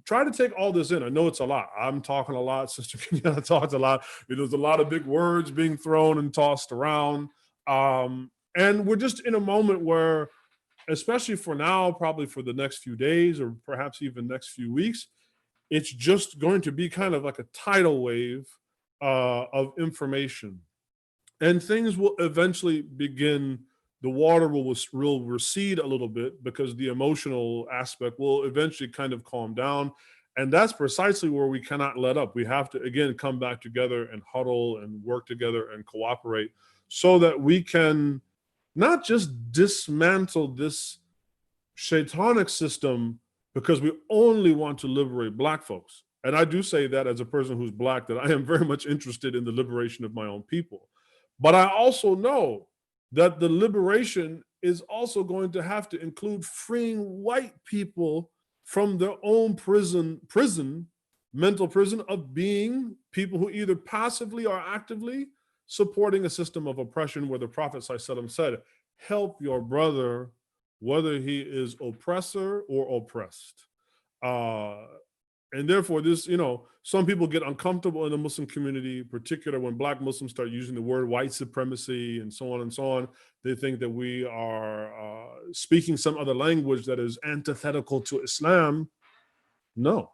try to take all this in. I know it's a lot. I'm talking a lot. Sister Kenyatta talks a lot. There's a lot of big words being thrown and tossed around. And we're just in a moment where, especially for now, probably for the next few days or perhaps even next few weeks, it's just going to be kind of like a tidal wave of information. And things will eventually begin, the water will recede a little bit because the emotional aspect will eventually kind of calm down. And that's precisely where we cannot let up. We have to, again, come back together and huddle and work together and cooperate so that we can not just dismantle this shaitanic system because we only want to liberate Black folks. And I do say that as a person who's Black, that I am very much interested in the liberation of my own people. But I also know that the liberation is also going to have to include freeing white people from their own mental prison of being people who either passively or actively supporting a system of oppression, where the Prophet ﷺ said, help your brother whether he is oppressor or oppressed. And therefore this, you know, some people get uncomfortable in the Muslim community, particularly when Black Muslims start using the word white supremacy and so on and so on. They think that we are speaking some other language that is antithetical to Islam. No.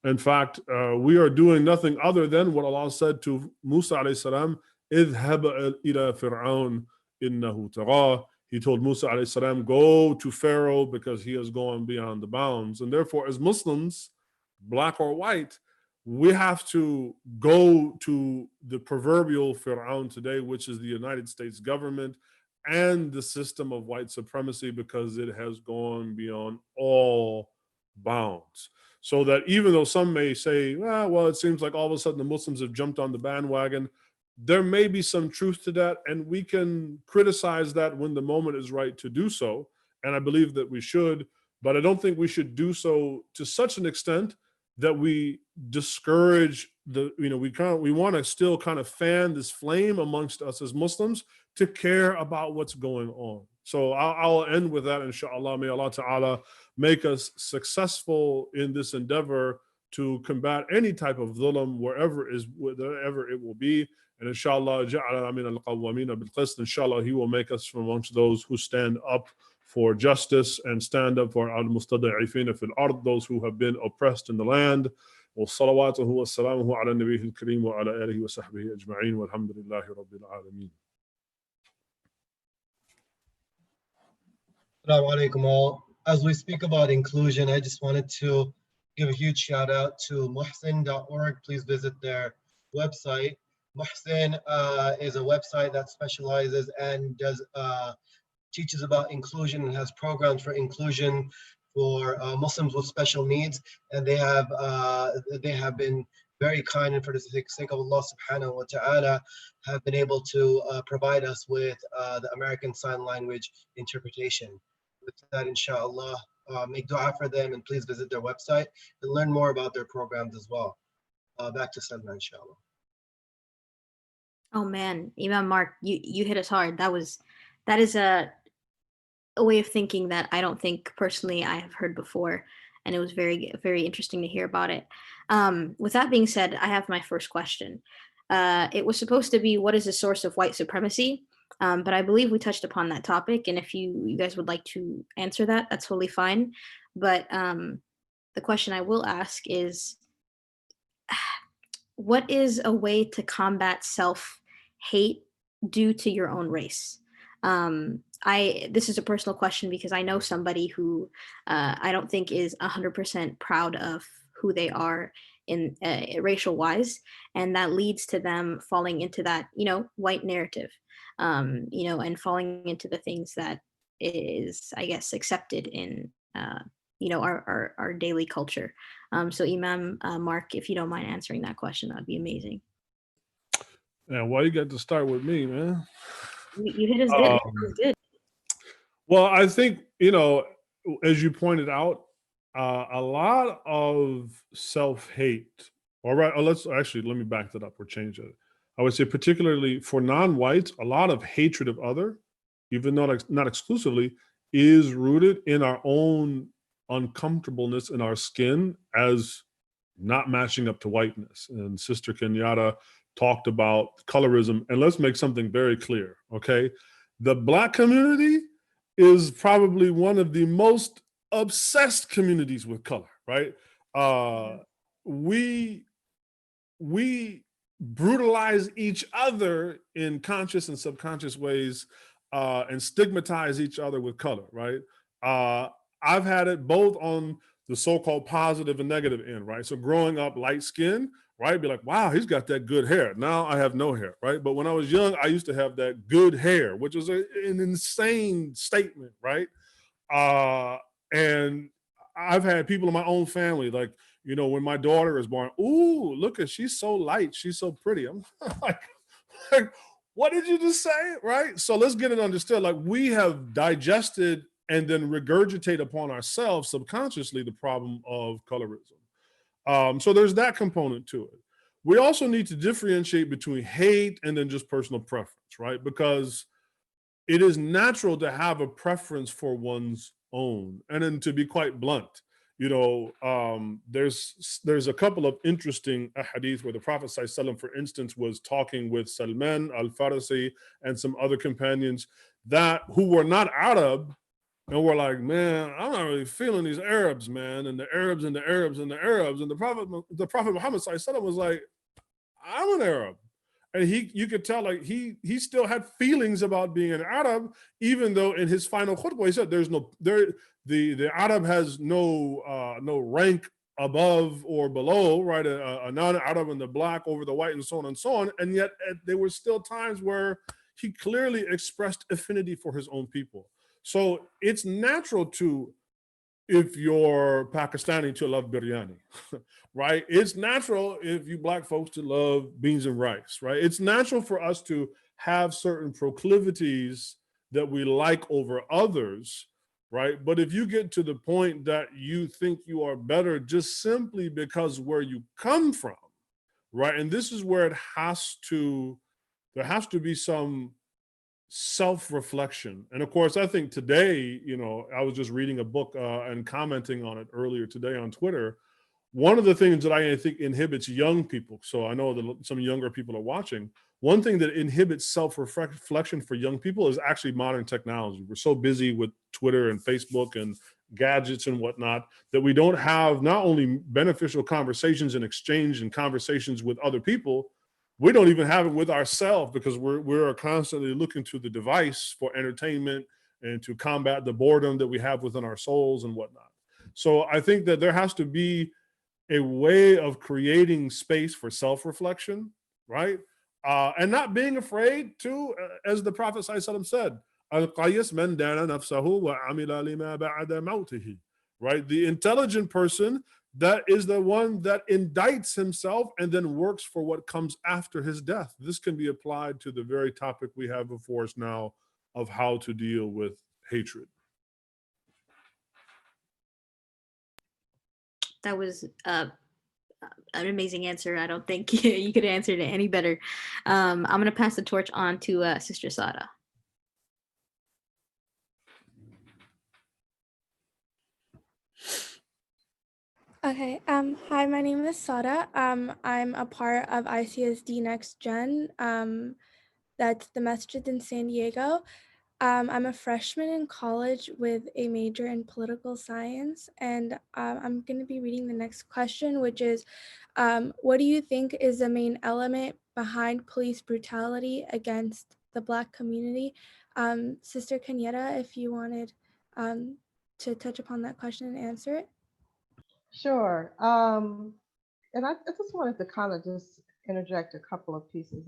In fact, we are doing nothing other than what Allah said to Musa alayhi salam, idhhab ila fir'aun innahu tagha. He told Musa alayhi salam, go to Pharaoh because he has gone beyond the bounds. And therefore, as Muslims, Black or white, we have to go to the proverbial Fir'aun today, which is the United States government and the system of white supremacy, because it has gone beyond all bounds. So that even though some may say, well, it seems like all of a sudden the Muslims have jumped on the bandwagon, there may be some truth to that, and we can criticize that when the moment is right to do so. And I believe that we should, but I don't think we should do so to such an extent that we discourage the, you know, we want to still kind of fan this flame amongst us as Muslims to care about what's going on. So I'll end with that, inshallah. May Allah Ta'ala make us successful in this endeavor to combat any type of dhulm, wherever it will be. And inshallah, ja'ala min al-qawwamina bil-qist. Inshallah, he will make us from amongst those who stand up for justice and stand up for al-mustada'ifina fil ard, those who have been oppressed in the land. وصلواته وسلامه على النبي الكريم وعلى آله وصحبه أجمعين والحمد لله رب العالمين. Assalamu alaikum all. As we speak about inclusion, I just wanted to give a huge shout out to muhsin.org. Please visit their website. Muhsin is a website that specializes and teaches about inclusion and has programs for inclusion for Muslims with special needs, and they have been very kind, and for the sake of Allah subhanahu wa ta'ala have been able to provide us with the American Sign Language interpretation. With that, inshallah, make dua for them, and please visit their website and learn more about their programs as well. Back to Salman, inshallah. Oh man, Imam Marc, you hit us hard. That is a way of thinking that I don't think personally I have heard before, and it was very, very interesting to hear about it. With that being said, I have my first question. It was supposed to be, what is the source of white supremacy? But I believe we touched upon that topic, and if you guys would like to answer that, that's totally fine. But the question I will ask is, what is a way to combat self-hate due to your own race? This is a personal question because I know somebody who I don't think is 100% proud of who they are in racial wise, and that leads to them falling into that, white narrative, and falling into the things that is, I guess, accepted in, our daily culture. So Imam, Marc, if you don't mind answering that question, that'd be amazing. Yeah, why you got to start with me, man? You hit us good. It was good. Well, I think, as you pointed out, a lot of self-hate, let me back that up or change it. I would say particularly for non-whites, a lot of hatred of other, even though not exclusively, is rooted in our own uncomfortableness in our skin as not matching up to whiteness. And Sister Kenyatta talked about colorism. And let's make something very clear, okay? The Black community is probably one of the most obsessed communities with color, right? We brutalize each other in conscious and subconscious ways and stigmatize each other with color, right? I've had it both on the so-called positive and negative end, right? So growing up light skinned, right? Be like, wow, he's got that good hair. Now I have no hair, right? But when I was young, I used to have that good hair, which was an insane statement, right? And I've had people in my own family, like, when my daughter is born, ooh, look at, she's so light, she's so pretty. I'm like, what did you just say, right? So let's get it understood. Like, we have digested and then regurgitate upon ourselves subconsciously the problem of colorism. So there's that component to it. We also need to differentiate between hate and then just personal preference, right? Because it is natural to have a preference for one's own. And then to be quite blunt, there's a couple of interesting hadith where the Prophet ﷺ, for instance, was talking with Salman al-Farisi and some other companions who were not Arab, and we're like, man, I'm not really feeling these Arabs, man, and the Arabs and the Arabs and the Arabs. And the Prophet Muhammad ﷺ was like, I'm an Arab. And you could tell, like, he still had feelings about being an Arab, even though in his final khutbah he said the Arab has no rank above or below, right? A non-Arab and the black over the white and so on and so on. And yet there were still times where he clearly expressed affinity for his own people. So it's natural to, if you're Pakistani, to love biryani, right? It's natural if you Black folks to love beans and rice, right? It's natural for us to have certain proclivities that we like over others, right? But if you get to the point that you think you are better just simply because where you come from, right? And this is where there has to be some self-reflection. And of course, I think today, you know, I was just reading a book and commenting on it earlier today on Twitter. One of the things that I think inhibits young people, so I know that some younger people are watching, one thing that inhibits self-reflection for young people is actually modern technology. We're so busy with Twitter and Facebook and gadgets and whatnot that we don't have not only beneficial conversations and exchange and conversations with other people, we don't even have it with ourselves because we're constantly looking to the device for entertainment and to combat the boredom that we have within our souls and whatnot. So I think that there has to be a way of creating space for self-reflection, right? And not being afraid to, as the Prophet ﷺ said, Al-Qayyis man dana nafsahu wa amila lima ba'da mawtihi, right? The intelligent person, that is the one that indicts himself and then works for what comes after his death. This can be applied to the very topic we have before us now of how to deal with hatred. That was an amazing answer. I don't think you could have answered it any better. I'm going to pass the torch on to Sister Sada. Okay. Hi, my name is Sada. I'm a part of ICSD NextGen. That's the masjid in San Diego. I'm a freshman in college with a major in political science, and I'm going to be reading the next question, which is, what do you think is the main element behind police brutality against the Black community? Sister Kenyatta, if you wanted to touch upon that question and answer it. Sure. And I just wanted to kind of just interject a couple of pieces.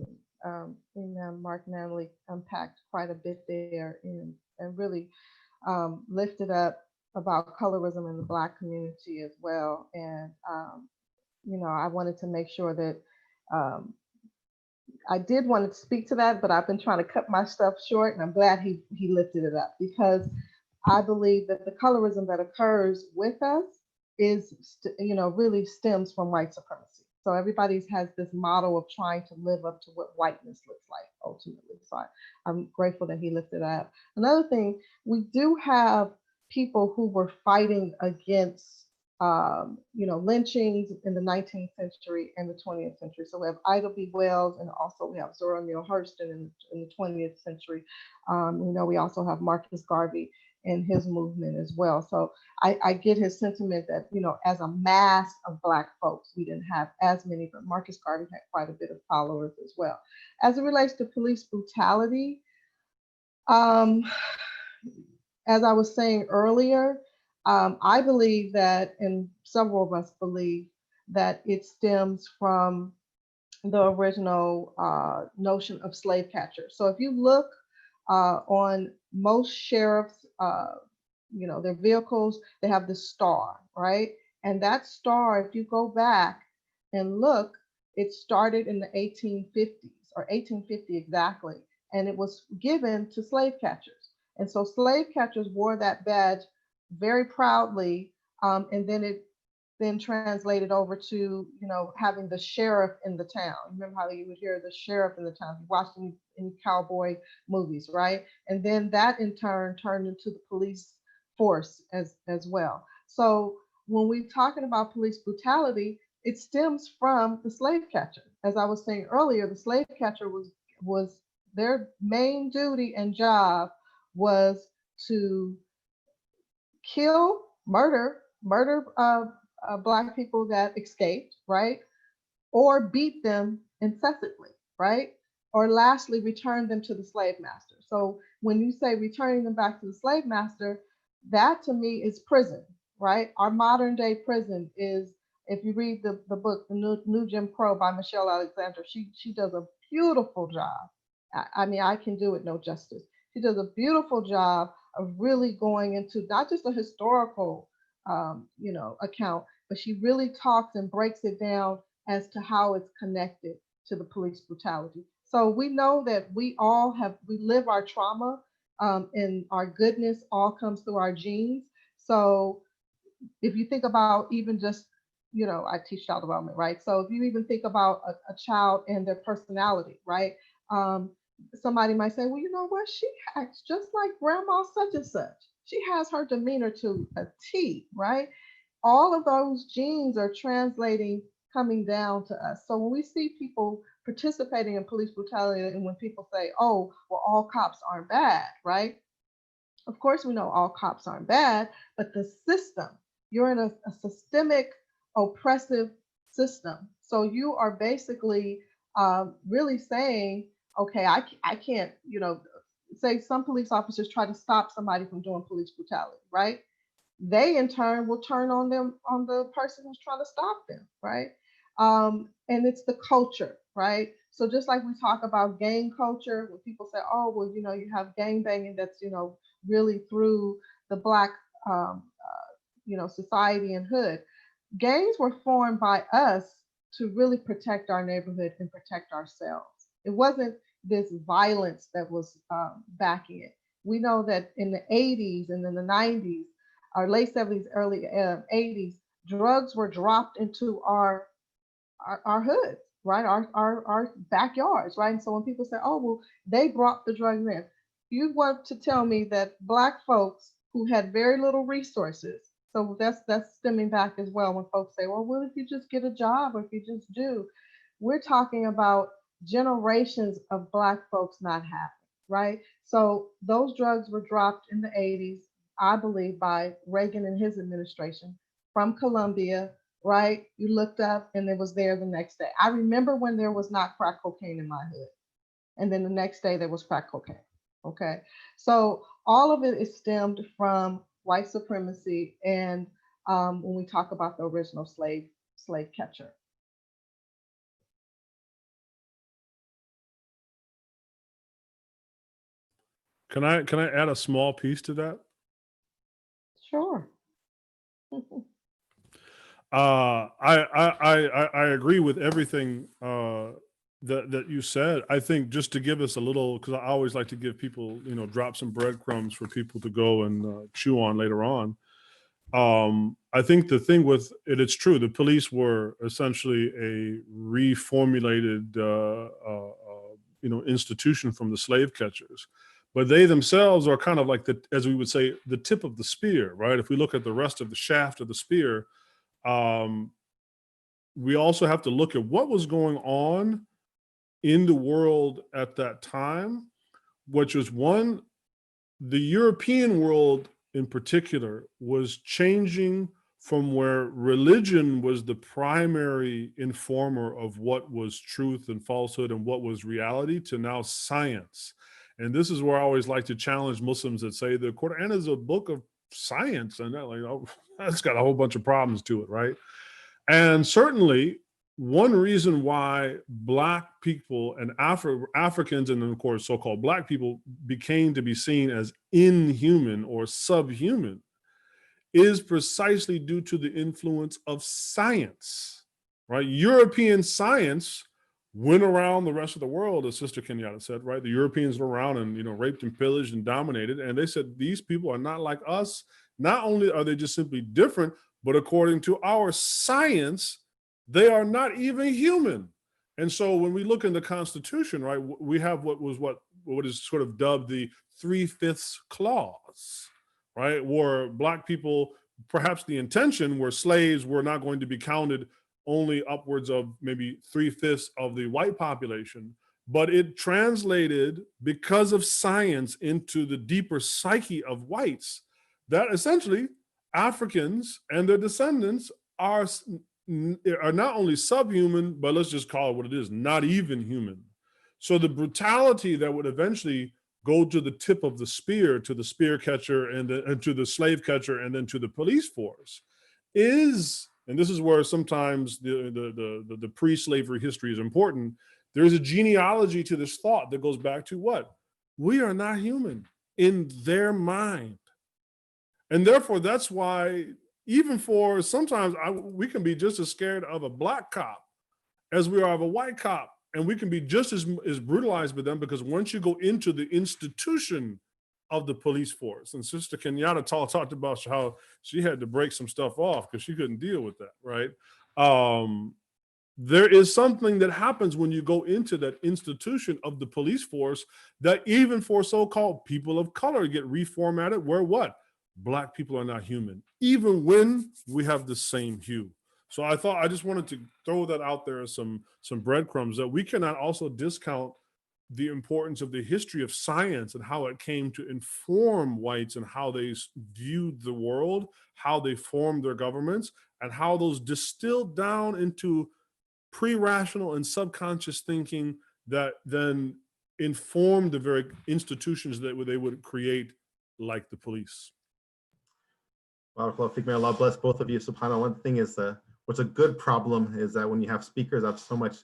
Marc Manley unpacked quite a bit there and really lifted up about colorism in the Black community as well. And, you know, I wanted to make sure that I did want to speak to that, but I've been trying to cut my stuff short, and I'm glad he lifted it up, because I believe that the colorism that occurs with us is, you know, really stems from white supremacy. So everybody has this model of trying to live up to what whiteness looks like ultimately. So I'm grateful that he lifted up. Another thing, we do have people who were fighting against, you know, lynchings in the 19th century and the 20th century. So we have Ida B. Wells, and also we have Zora Neale Hurston in the 20th century. You know, we also have Marcus Garvey in his movement as well. So I get his sentiment that, you know, as a mass of Black folks, we didn't have as many, but Marcus Garvey had quite a bit of followers as well. As it relates to police brutality, as I was saying earlier, I believe that, and several of us believe, that it stems from the original notion of slave catchers. So if you look on most sheriffs, you know, their vehicles, they have this star, right? And that star, if you go back and look, it started in the 1850s, or 1850 exactly, and it was given to slave catchers. And so slave catchers wore that badge very proudly, and then it translated over to, you know, having the sheriff in the town. Remember how you would hear the sheriff in the town? You watched in cowboy movies, right? And then that in turn turned into the police force as well. So when we're talking about police brutality, it stems from the slave catcher. As I was saying earlier, the slave catcher was their main duty and job was to kill, murder Black people that escaped, right? Or beat them incessantly, right? Or lastly, return them to the slave master. So when you say returning them back to the slave master, that to me is prison, right? Our modern day prison is, if you read the book, The New Jim Crow by Michelle Alexander, she does a beautiful job. I mean, I can do it no justice. She does a beautiful job of really going into not just a historical you know, account, but she really talks and breaks it down as to how it's connected to the police brutality. So we know that we live our trauma, and our goodness all comes through our genes. So if you think about even just, you know, I teach child development, right? So if you even think about a child and their personality, right? somebody might say, well, you know what? She acts just like grandma such and such. She has her demeanor to a T, right? All of those genes are translating, coming down to us. So when we see people participating in police brutality, and when people say, oh, well, all cops aren't bad, right? Of course, we know all cops aren't bad, but the system, you're in a systemic, oppressive system. So you are basically really saying, okay, I can't, say some police officers try to stop somebody from doing police brutality, right? They in turn will turn on them, on the person who's trying to stop them, right? And it's the culture, right? So just like we talk about gang culture, when people say, oh, well, you have gang banging that's, really through the Black, society and hood. Gangs were formed by us to really protect our neighborhood and protect ourselves. It wasn't this violence that was backing it. We know that in the 80s and in the 90s, our late 70s, early 80s, drugs were dropped into our hoods, right? Our backyards, right? And so when people say, oh, well, they brought the drugs in, you want to tell me that Black folks who had very little resources, so that's stemming back as well when folks say, well, what if you just get a job, or if you just do? We're talking about generations of Black folks not having, right? So those drugs were dropped in the 80s, I believe, by Reagan and his administration from Colombia, right? You looked up and it was there the next day. I remember when there was not crack cocaine in my hood. And then the next day there was crack cocaine, okay? So all of it is stemmed from white supremacy and when we talk about the original slave catcher. Can I add a small piece to that? Sure. I agree with everything that you said. I think just to give us a little, because I always like to give people, drop some breadcrumbs for people to go and chew on later on. I think the thing with it, it's true. The police were essentially a reformulated, institution from the slave catchers. But they themselves are kind of like as we would say, the tip of the spear, right? If we look at the rest of the shaft of the spear, we also have to look at what was going on in the world at that time, which was the European world in particular was changing from where religion was the primary informer of what was truth and falsehood and what was reality to now science. And this is where I always like to challenge Muslims that say the Quran is a book of science, and that's got a whole bunch of problems to it, right? And certainly one reason why Black people and Africans, and then of course so-called Black people, became to be seen as inhuman or subhuman is precisely due to the influence of science, right? European science went around the rest of the world, as Sister Kenyatta said, right? The Europeans were around and, raped and pillaged and dominated. And they said, these people are not like us. Not only are they just simply different, but according to our science, they are not even human. And so when we look in the Constitution, right, we have what is sort of dubbed the 3/5 clause, right? Where Black people, perhaps the intention where slaves were not going to be counted only upwards of maybe 3/5 of the white population, but it translated because of science into the deeper psyche of whites that essentially Africans and their descendants are not only subhuman, but let's just call it what it is, not even human. So the brutality that would eventually go to the tip of the spear, to the spear catcher and to the slave catcher and then to the police force is, and this is where sometimes the pre-slavery history is important, there's a genealogy to this thought that goes back to what? We are not human in their mind. And therefore, that's why even for sometimes we can be just as scared of a Black cop as we are of a white cop. And we can be just as brutalized by them, because once you go into the institution of the police force, and Sister Kenyatta talked about how she had to break some stuff off because she couldn't deal with that, right? there is something that happens when you go into that institution of the police force that even for so-called people of color get reformatted where what? Black people are not human, even when we have the same hue. So I just wanted to throw that out there as some breadcrumbs that we cannot also discount the importance of the history of science and how it came to inform whites and how they viewed the world, how they formed their governments, and how those distilled down into pre-rational and subconscious thinking that then informed the very institutions that they would create, like the police. May Allah bless both of you. SubhanAllah. One thing is, what's a good problem is that when you have speakers that have so much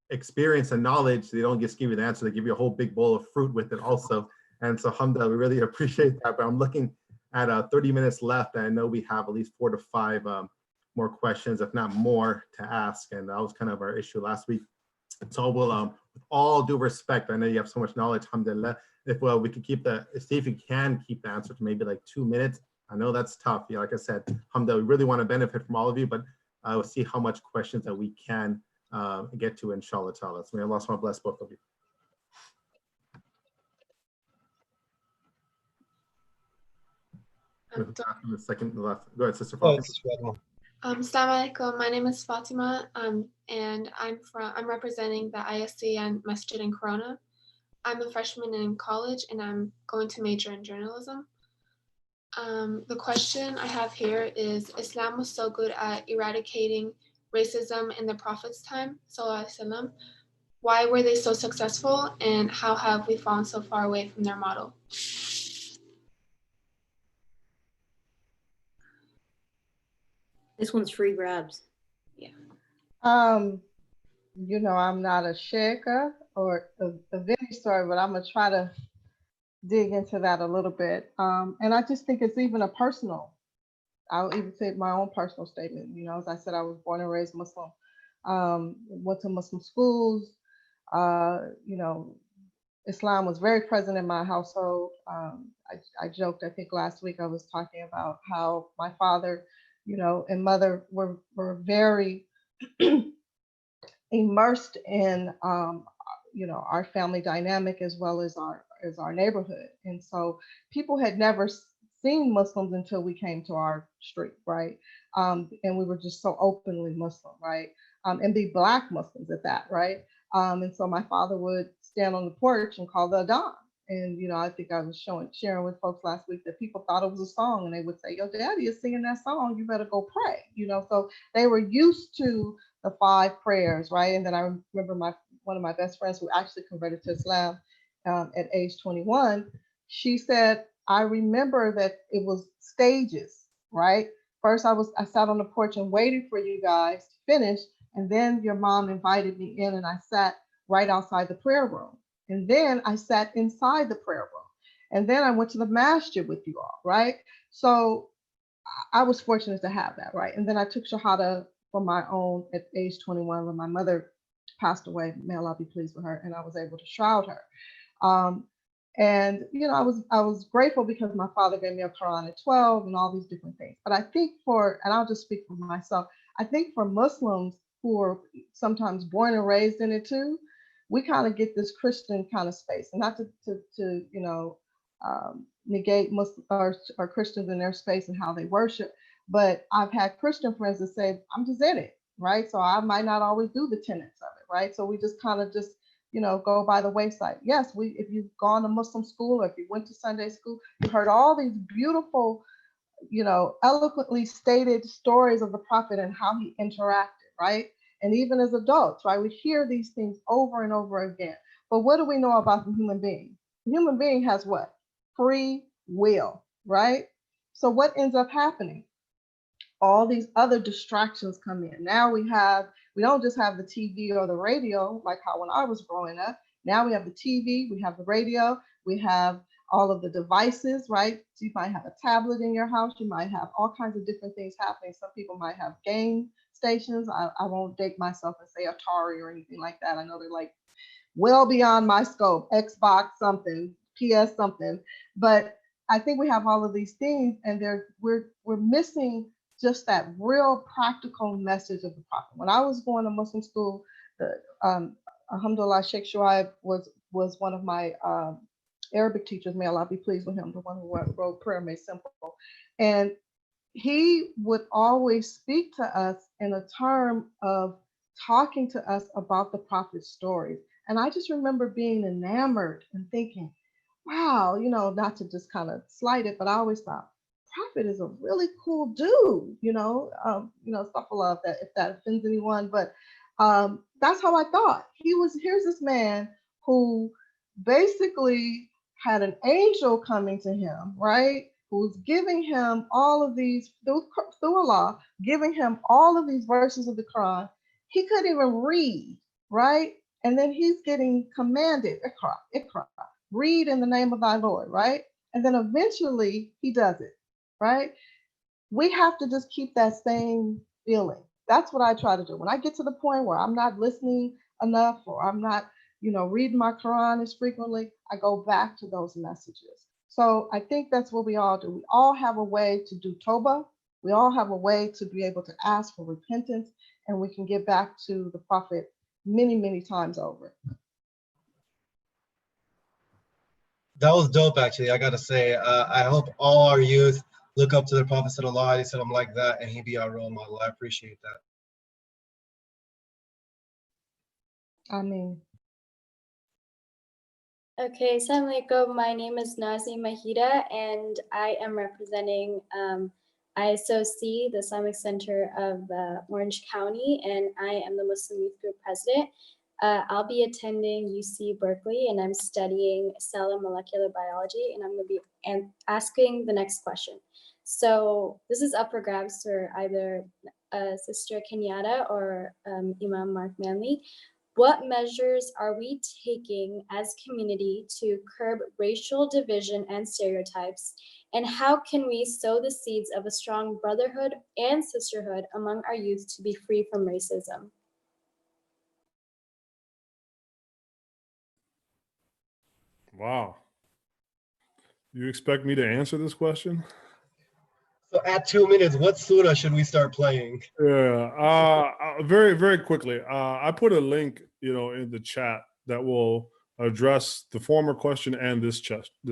experience and knowledge, they don't just give you the answer, they give you a whole big bowl of fruit with it also. And so alhamdulillah, we really appreciate that. But I'm looking at 30 minutes left, and I know we have at least 4 to 5 more questions, if not more, to ask. And that was kind of our issue last week. So we'll, with all due respect, I know you have so much knowledge, alhamdulillah, if we could see if you can keep the answer to maybe like 2 minutes. I know that's tough. Yeah, like I said, alhamdulillah, we really want to benefit from all of you, but we'll see how much questions that we can get to, inshallah ta'ala. So may Allah subhanahu bless both of you. The second, the last. Go ahead, Sister Fatima. Assalamu alaikum. My name is Fatima, and I'm representing the ICSD NextGen Corona. I'm a freshman in college, and I'm going to major in journalism. The question I have here is: Islam was so good at eradicating racism in the Prophet's time, sallallahu alaihi wasallam. Why were they so successful, and how have we fallen so far away from their model? This one's free grabs. Yeah. You know, I'm not a shaker or of any sort, but I'm gonna try to dig into that a little bit. And I just think it's even a personal. I'll even say my own personal statement. You know, as I said, I was born and raised Muslim. Went to Muslim schools. You know, Islam was very present in my household. I joked, I think last week I was talking about how my father, you know, and mother were very immersed in, you know, our family dynamic as well as our neighborhood. And so people had never seen Muslims until we came to our street, right? And we were just so openly Muslim, right? And be Black Muslims at that, right? And so my father would stand on the porch and call the Adhan. And, you know, I think I was sharing with folks last week that people thought it was a song, and they would say, "Yo, daddy is singing that song, you better go pray." You know, so they were used to the 5 prayers, right? And then I remember one of my best friends who actually converted to Islam at age 21, she said, "I remember that it was stages, right? First, I sat on the porch and waited for you guys to finish, and then your mom invited me in, and I sat right outside the prayer room. And then I sat inside the prayer room. And then I went to the masjid with you all, right? So I was fortunate to have that, right? And then I took Shahada for my own at age 21 when my mother passed away. May Allah be pleased with her. And I was able to shroud her. And, you know, I was grateful because my father gave me a Quran at 12 and all these different things. But I think and I'll just speak for myself, I think for Muslims who are sometimes born and raised in it too, we kind of get this Christian kind of space, and not to you know, negate Muslim or Christians in their space and how they worship. But I've had Christian friends that say, "I'm just in it," right? So I might not always do the tenets of it, right? So we just kind of just, you know, go by the wayside. Yes, if you've gone to Muslim school or if you went to Sunday school, you've heard all these beautiful, you know, eloquently stated stories of the Prophet and how he interacted, right? And even as adults, right, we hear these things over and over again. But what do we know about the human being? The human being has what? Free will, right? So what ends up happening? All these other distractions come in. Now we don't just have the TV or the radio, like how when I was growing up. Now we have the TV, we have the radio, we have all of the devices, right? So you might have a tablet in your house, you might have all kinds of different things happening. Some people might have game stations. I won't date myself and say Atari or anything like that. I know they're like well beyond my scope, Xbox something, PS something. But I think we have all of these things, and we're missing just that real practical message of the Prophet. When I was going to Muslim school, Alhamdulillah, Sheikh Shuaib was one of my Arabic teachers. May Allah be pleased with him, the one who wrote Prayer Made Simple. And he would always speak to us in a term of talking to us about the Prophet's stories. And I just remember being enamored and thinking, wow, not to just kind of slight it, but I always thought, Prophet is a really cool dude, stuff a lot if that offends anyone, but that's how I thought. Here's this man who basically had an angel coming to him, right? Who's giving him all of these, through Allah, giving him all of these verses of the Quran. He couldn't even read, right? And then he's getting commanded, Iqra, Iqra, read in the name of thy Lord, right? And then eventually he does it, right? We have to just keep that same feeling. That's what I try to do. When I get to the point where I'm not listening enough or I'm not, reading my Quran as frequently, I go back to those messages. So I think that's what we all do. We all have a way to do Toba. We all have a way to be able to ask for repentance, and we can get back to the Prophet many, many times over. That was dope, actually. I gotta say, I hope all our youth look up to the Prophet Sallallahu Alaihi Wasallam like that, and he be our role model. I appreciate that. Amen. Okay, Assalamu alaikum. My name is Nazi Mahida, and I am representing ISOC, the Islamic Center of Orange County, and I am the Muslim Youth Group President. I'll be attending UC Berkeley, and I'm studying cell and molecular biology, and I'm going to be asking the next question. So this is up for grabs for either Sister Kenyatta or Imam Marc Manley. What measures are we taking as community to curb racial division and stereotypes? And how can we sow the seeds of a strong brotherhood and sisterhood among our youth to be free from racism? Wow. You expect me to answer this question? So at 2 minutes, what surah should we start playing? Yeah, very, very quickly. I put a link, in the chat that will address the former question and this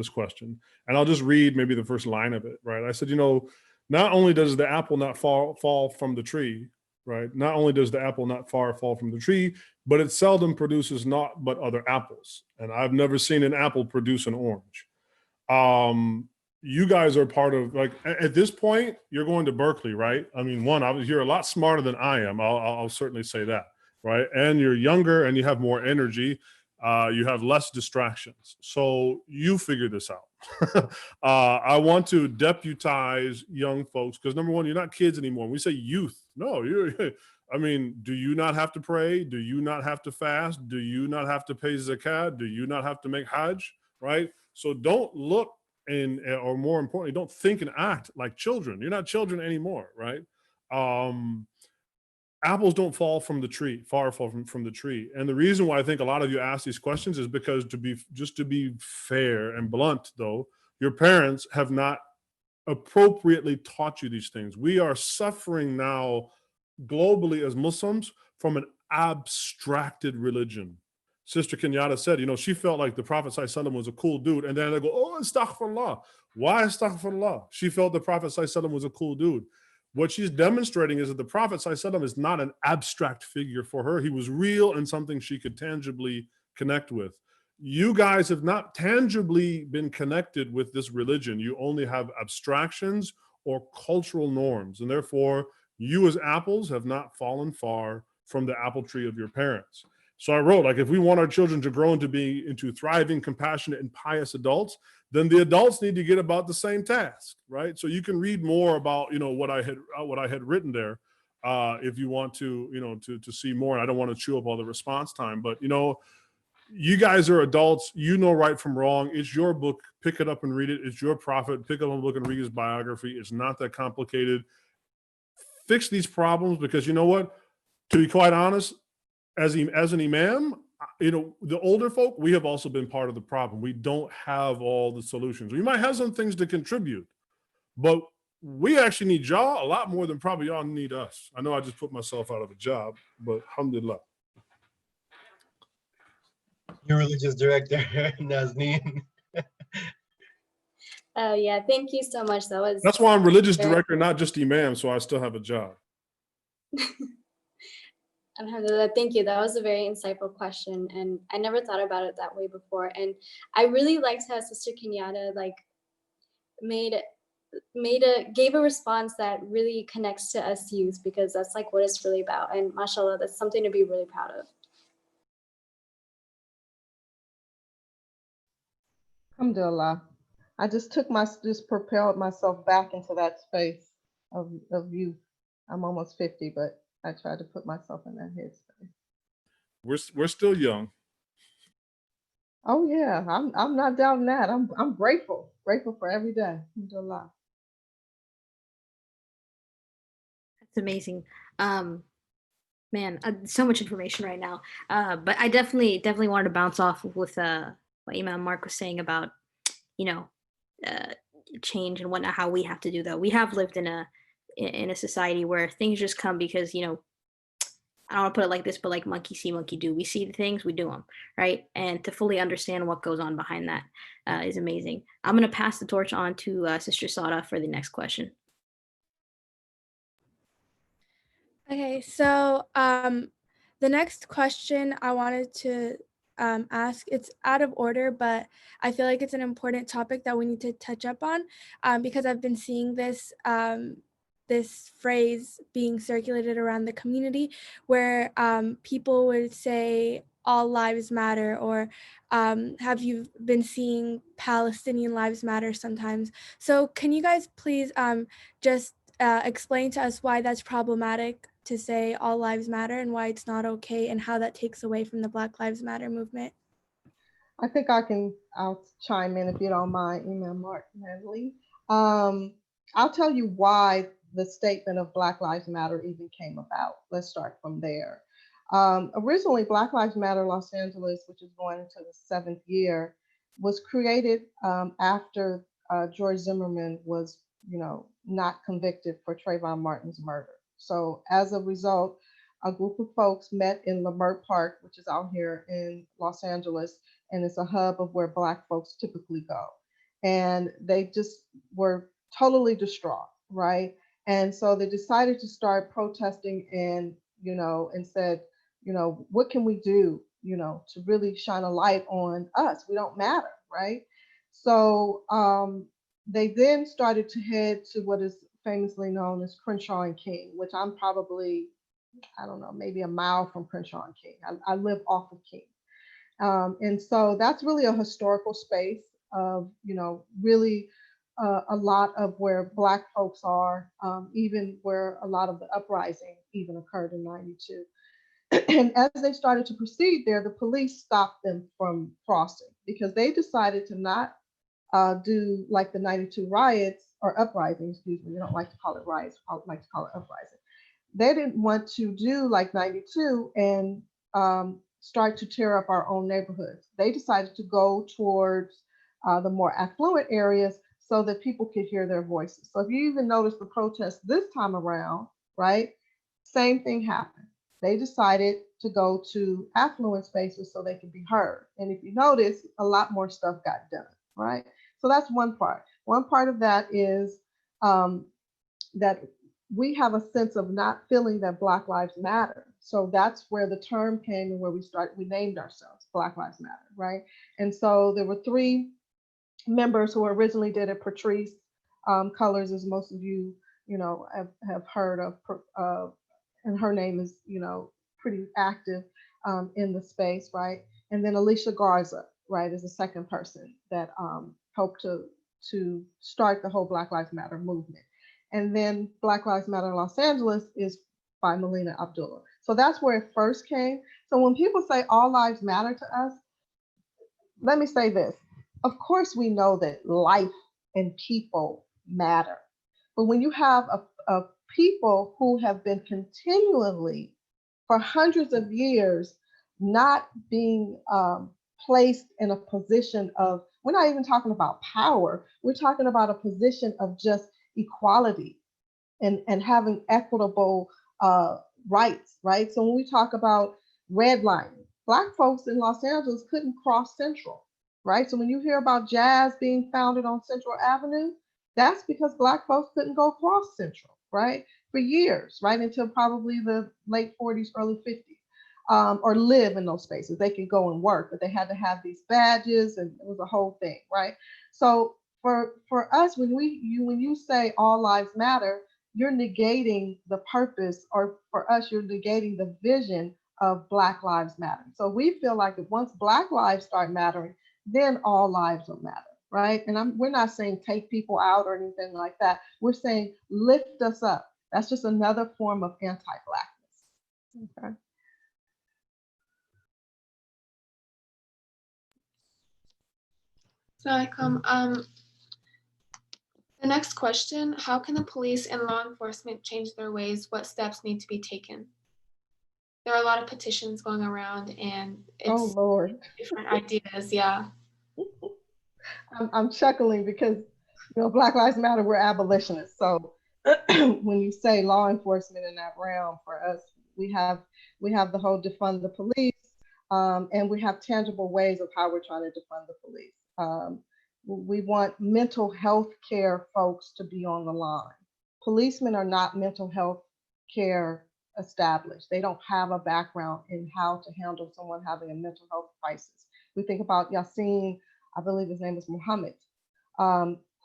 question. And I'll just read maybe the first line of it, right? I said, not only does the apple not fall from the tree, right? Not only does the apple not fall from the tree, but it seldom produces naught but other apples. And I've never seen an apple produce an orange. You guys are part of, at this point, you're going to Berkeley, right? I mean, you're a lot smarter than I am. I'll certainly say that, right? And you're younger and you have more energy. You have less distractions. So you figure this out. I want to deputize young folks because number one, you're not kids anymore. When we say youth, no, do you not have to pray? Do you not have to fast? Do you not have to pay zakat? Do you not have to make hajj, right? So don't look or more importantly, don't think and act like children. You're not children anymore, right? Apples don't fall from the tree, far from the tree. And the reason why I think a lot of you ask these questions is because to be fair and blunt though, your parents have not appropriately taught you these things. We are suffering now globally as Muslims from an abstracted religion. Sister Kenyatta said, she felt like the Prophet ﷺ was a cool dude. And then they go, oh, astaghfirullah. Why astaghfirullah? She felt the Prophet ﷺ was a cool dude. What she's demonstrating is that the Prophet ﷺ is not an abstract figure for her. He was real and something she could tangibly connect with. You guys have not tangibly been connected with this religion. You only have abstractions or cultural norms. And therefore, you as apples have not fallen far from the apple tree of your parents. So I wrote, if we want our children to grow into thriving, compassionate, and pious adults, then the adults need to get about the same task, right? So you can read more about, what I had written there, if you want to, to see more. And I don't want to chew up all the response time, but you guys are adults. You know right from wrong. It's your book. Pick it up and read it. It's your prophet. Pick up a book and read his biography. It's not that complicated. Fix these problems because you know what? To be quite honest, as an imam, the older folk, we have also been part of the problem. We don't have all the solutions. We might have some things to contribute, but we actually need y'all a lot more than probably y'all need us. I know I just put myself out of a job, but alhamdulillah. Your religious director, Nazneen. Oh yeah, thank you so much. That's why I'm religious director, not just imam, so I still have a job. Alhamdulillah, thank you. That was a very insightful question, and I never thought about it that way before. And I really liked how Sister Kenyatta gave a response that really connects to us youth, because that's like what it's really about. And mashallah, that's something to be really proud of. Alhamdulillah. I just propelled myself back into that space of youth. I'm almost 50, but I tried to put myself in that headspace. We're still young. Oh yeah, I'm not doubting that. I'm grateful for every day. Alhamdulillah. That's amazing. Man, so much information right now. But I definitely wanted to bounce off with what Imam Marc was saying about, change and whatnot, how we have to do that. We have lived in a society where things just come because, I don't want to put it like this, but like monkey see, monkey do. We see the things, we do them, right? And to fully understand what goes on behind that is amazing. I'm going to pass the torch on to Sister Sada for the next question. Okay, so the next question I wanted to ask, it's out of order, but I feel like it's an important topic that we need to touch up on because I've been seeing this this phrase being circulated around the community where people would say all lives matter, or have you been seeing Palestinian lives matter sometimes? So can you guys please just explain to us why that's problematic to say all lives matter and why it's not okay, and how that takes away from the Black Lives Matter movement? I think I'll chime in if you don't mind, Imam Marc, Manley. I'll tell you why the statement of Black Lives Matter even came about. Let's start from there. Originally, Black Lives Matter Los Angeles, which is going into the 7th year, was created after George Zimmerman was, not convicted for Trayvon Martin's murder. So as a result, a group of folks met in Leimert Park, which is out here in Los Angeles, and it's a hub of where Black folks typically go. And they just were totally distraught, right? And so they decided to start protesting and, and said, what can we do, to really shine a light on us? We don't matter, right? So they then started to head to what is famously known as Crenshaw and King, which I'm probably, I don't know, maybe a mile from Crenshaw and King. I live off of King. And so that's really a historical space of, really a lot of where Black folks are, even where a lot of the uprising even occurred in 92. And as they started to proceed there, the police stopped them from crossing because they decided to not do like the 92 riots or uprising, excuse me. We don't like to call it riots, I like to call it uprising. They didn't want to do like 92 and start to tear up our own neighborhoods. They decided to go towards the more affluent areas so that people could hear their voices. So if you even notice the protest this time around, right, same thing happened. They decided to go to affluent spaces so they could be heard. And if you notice, a lot more stuff got done, right? So that's one part. One part of that is that we have a sense of not feeling that Black Lives Matter. So that's where the term came and where we named ourselves Black Lives Matter, right? And so there were 3 members who originally did it. Patrice Colors, as most of you, have heard of, and her name is, pretty active in the space, right? And then Alicia Garza, right, is the second person that helped to start the whole Black Lives Matter movement. And then Black Lives Matter Los Angeles is by Melina Abdullah. So that's where it first came. So when people say all lives matter to us, let me say this. Of course, we know that life and people matter. But when you have a people who have been continually for hundreds of years not being placed in a position of, we're not even talking about power, we're talking about a position of just equality and having equitable rights, right? So when we talk about redlining, Black folks in Los Angeles couldn't cross Central, right? So when you hear about jazz being founded on Central Avenue, that's because Black folks couldn't go cross Central, right? For years, right? Until probably the late 40s, early 50s, or live in those spaces. They could go and work, but they had to have these badges, and it was a whole thing, right? So for us, when you say all lives matter, you're negating the purpose, or for us, you're negating the vision of Black Lives Matter. So we feel like if once Black lives start mattering, then all lives will matter, right? And we're not saying take people out or anything like that. We're saying lift us up. That's just another form of anti-Blackness. Okay. So, the next question, how can the police and law enforcement change their ways? What steps need to be taken? There are a lot of petitions going around, and Oh it's Lord, different ideas, yeah. I'm chuckling because, you know, Black Lives Matter, we're abolitionists. So when you say law enforcement in that realm, for us, we have the whole defund the police, and we have tangible ways of how we're trying to defund the police. We want mental health care folks to be on the line. Policemen are not mental health care established. They don't have a background in how to handle someone having a mental health crisis. We think about Yassine, I believe his name is Muhammad,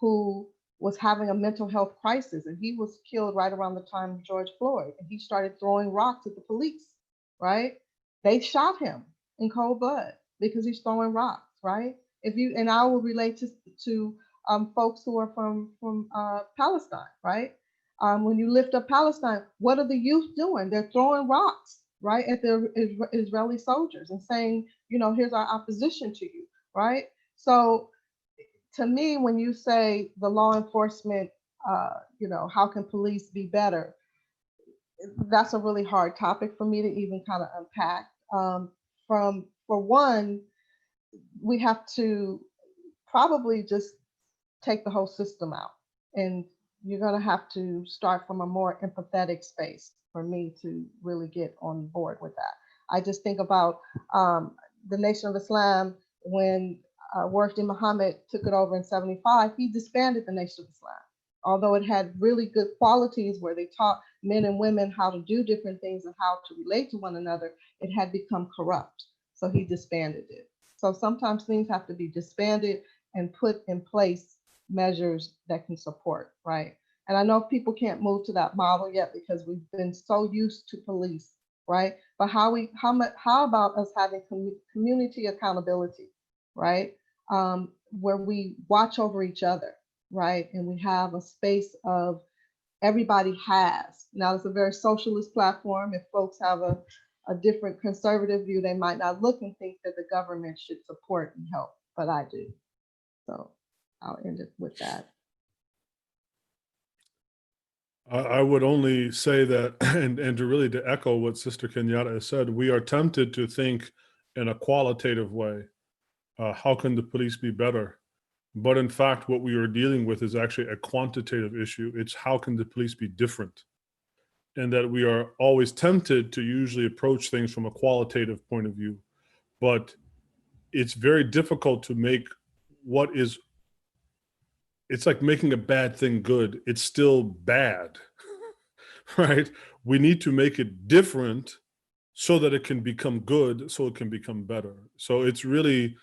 who was having a mental health crisis, and he was killed right around the time of George Floyd, and he started throwing rocks at the police, right? They shot him in cold blood because he's throwing rocks, right? And I will relate to folks who are from Palestine, right? When you lift up Palestine, what are the youth doing? They're throwing rocks, right, at the Israeli soldiers and saying, you know, here's our opposition to you, right? So to me, when you say the law enforcement, you know, how can police be better? That's a really hard topic for me to even kind of unpack. For one, we have to probably just take the whole system out, and you're going to have to start from a more empathetic space for me to really get on board with that. I just think about the Nation of Islam. When Wardi Muhammad took it over in '75, he disbanded the Nation of Islam. Although it had really good qualities where they taught men and women how to do different things and how to relate to one another, it had become corrupt. So he disbanded it. So sometimes things have to be disbanded and put in place measures that can support, right? And I know people can't move to that model yet because we've been so used to police, right? But how about us having community accountability, right? Where we watch over each other, right? And we have a space of everybody has. Now it's a very socialist platform. If folks have a different conservative view, they might not look and think that the government should support and help, but I do. So I'll end it with that. I would only say that, and to echo what Sister Kenyatta has said, we are tempted to think in a qualitative way. How can the police be better? But in fact, what we are dealing with is actually a quantitative issue. It's how can the police be different? And that we are always tempted to usually approach things from a qualitative point of view. But it's very difficult to make it's like making a bad thing good. It's still bad, right? We need to make it different so that it can become good, so it can become better. So it's really,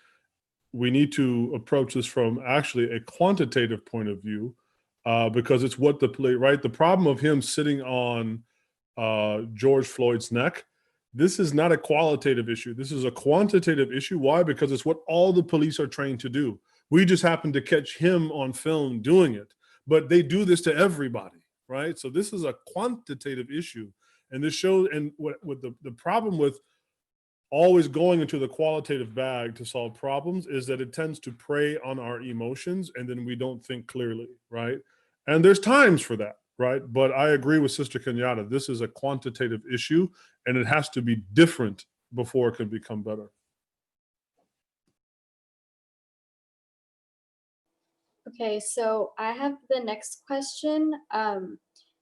we need to approach this from actually a quantitative point of view, because it's what right? The problem of him sitting on George Floyd's neck, this is not a qualitative issue. This is a quantitative issue. Why? Because it's what all the police are trained to do. We just happen to catch him on film doing it, but they do this to everybody, right? So this is a quantitative issue. And this shows, and what the problem with always going into the qualitative bag to solve problems is that it tends to prey on our emotions, and then we don't think clearly, right? And there's times for that, right? But I agree with Sister Kenyatta. This is a quantitative issue, and it has to be different before it can become better. Okay, so I have the next question.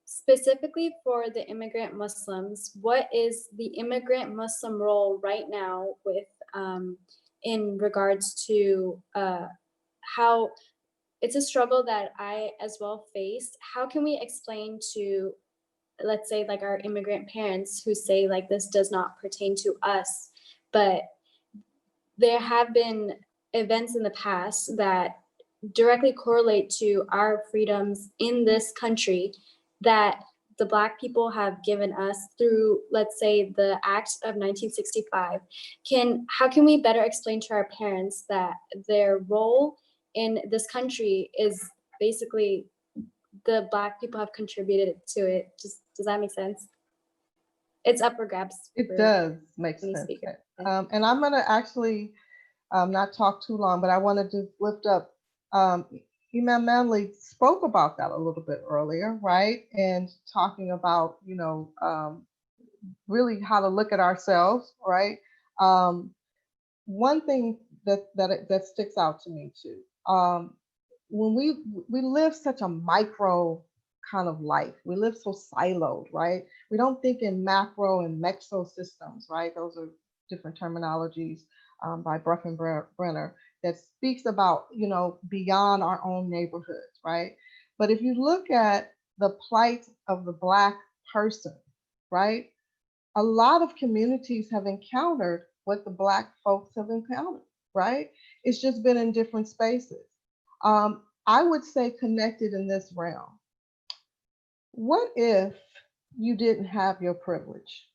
Specifically for the immigrant Muslims, what is the immigrant Muslim role right now with in regards to how it's a struggle that I as well faced. How can we explain to, let's say, like our immigrant parents who say like this does not pertain to us, but there have been events in the past that directly correlate to our freedoms in this country that the Black people have given us through, let's say, the Act of 1965. How can we better explain to our parents that their role in this country is basically the Black people have contributed to it? Does that make sense? It's up for grabs. It does make sense. And I'm going to actually not talk too long, but I wanted to lift up Imam Manley spoke about that a little bit earlier, right? And talking about, you know, really how to look at ourselves, right? One thing that sticks out to me too, when we live such a micro kind of life, we live so siloed, right? We don't think in macro and meso systems, right? Those are different terminologies by Brenner that speaks about, you know, beyond our own neighborhoods, right? But if you look at the plight of the Black person, right? A lot of communities have encountered what the Black folks have encountered, right? It's just been in different spaces. I would say connected in this realm. What if you didn't have your privilege?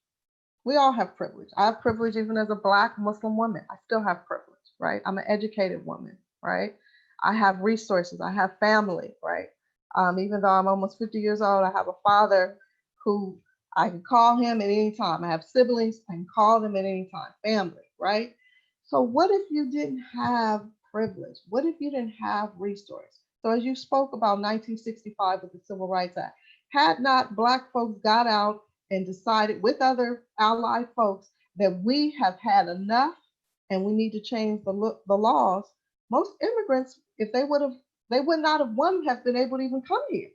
We all have privilege. I have privilege even as a Black Muslim woman. I still have privilege, right? I'm an educated woman, right? I have resources. I have family, right? Even though I'm almost 50 years old, I have a father who I can call him at any time. I have siblings. I can call them at any time. Family, right? So what if you didn't have privilege? What if you didn't have resource? So as you spoke about 1965 with the Civil Rights Act, had not Black folks got out and decided with other allied folks that we have had enough and we need to change the laws, most immigrants, if they would not have have been able to even come here.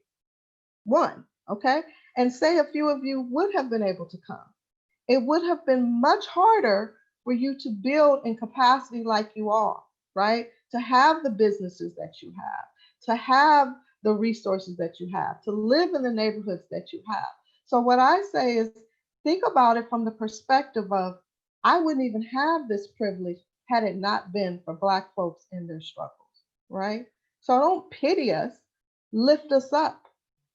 One, okay? And say a few of you would have been able to come. It would have been much harder for you to build in capacity like you are, right? To have the businesses that you have, to have the resources that you have, to live in the neighborhoods that you have. So what I say is, think about it from the perspective of, I wouldn't even have this privilege had it not been for Black folks in their struggles, right? So don't pity us, lift us up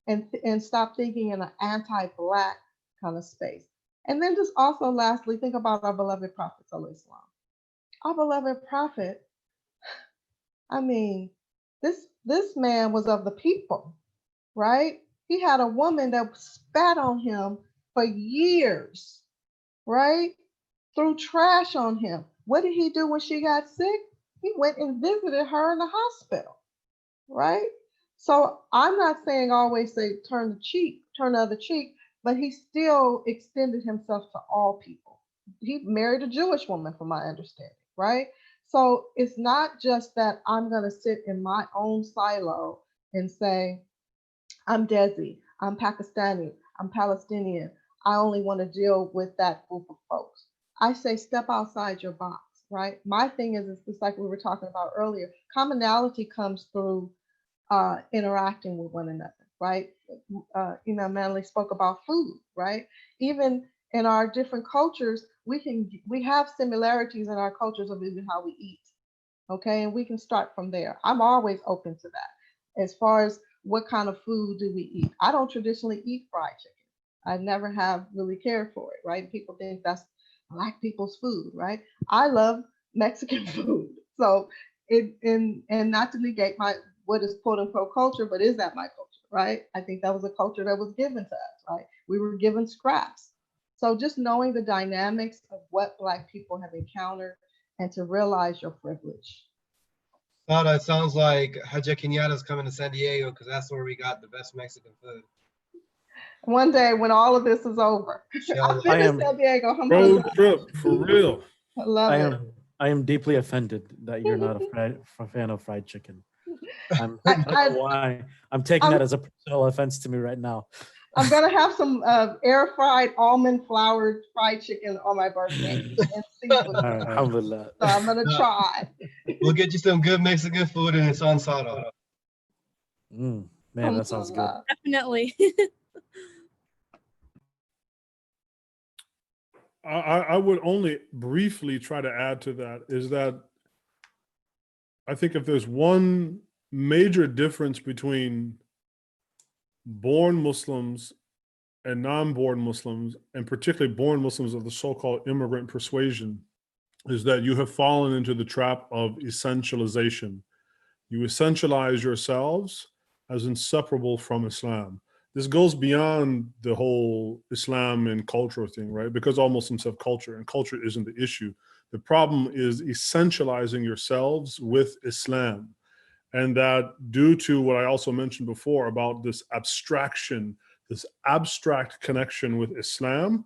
and stop thinking in an anti-Black kind of space. And then just also lastly, think about our beloved Prophet ﷺ. Our beloved Prophet, I mean, this man was of the people, right? He had a woman that spat on him for years, right? Threw trash on him. What did he do when she got sick? He went and visited her in the hospital, right? So I'm not saying always say turn the other cheek, but he still extended himself to all people. He married a Jewish woman, from my understanding, right? So it's not just that I'm going to sit in my own silo and say, I'm Desi, I'm Pakistani, I'm Palestinian. I only want to deal with that group of folks. I say step outside your box, right? My thing is, it's just like we were talking about earlier, commonality comes through interacting with one another, right? Manley spoke about food, right? Even in our different cultures, we have similarities in our cultures of even how we eat, okay? And we can start from there. I'm always open to that. As far as what kind of food do we eat? I don't traditionally eat fried chicken. I never have really cared for it, right? People think that's Black people's food, right? I love Mexican food. So and not to negate what is quote unquote culture, but is that my culture, right? I think that was a culture that was given to us, right? We were given scraps. So just knowing the dynamics of what Black people have encountered and to realize your privilege. It sounds like Hajjah Kenyatta is coming to San Diego because that's where we got the best Mexican food. One day when all of this is over, I've been to San Diego. Road trip for real. I love it. I am deeply offended that you're not a fan of fried chicken. I don't know why. I'm taking that as a personal offense to me right now. I'm gonna have some air fried almond flour fried chicken on my birthday and seafood. Alhamdulillah. So I'm gonna try. We'll get you some good Mexican food and it's on Sada. Man, that sounds good. Definitely. I would only briefly try to add to that is that I think if there's one major difference between born Muslims and non-born Muslims, and particularly born Muslims of the so-called immigrant persuasion, is that you have fallen into the trap of essentialization. You essentialize yourselves as inseparable from Islam. This goes beyond the whole Islam and culture thing, right? Because all Muslims have culture, and culture isn't the issue. The problem is essentializing yourselves with Islam. And that due to what I also mentioned before about this abstraction, this abstract connection with Islam,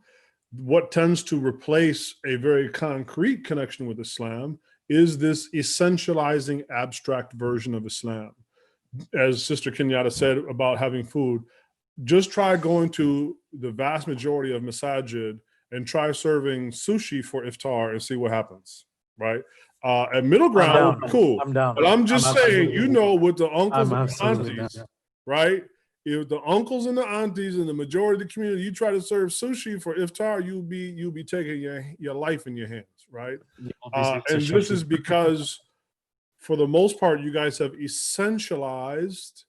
what tends to replace a very concrete connection with Islam is this essentializing abstract version of Islam. As Sister Kenyatta said about having food, just try going to the vast majority of masajid and try serving sushi for iftar and see what happens, right? At middle ground, cool. I'm down. But I'm just saying, you know, with the uncles I'm and the absolutely aunties, down. right? If the uncles and the aunties and the majority of the community, you try to serve sushi for iftar, you'll be taking your life in your hands, right? And this is because, for the most part, you guys have essentialized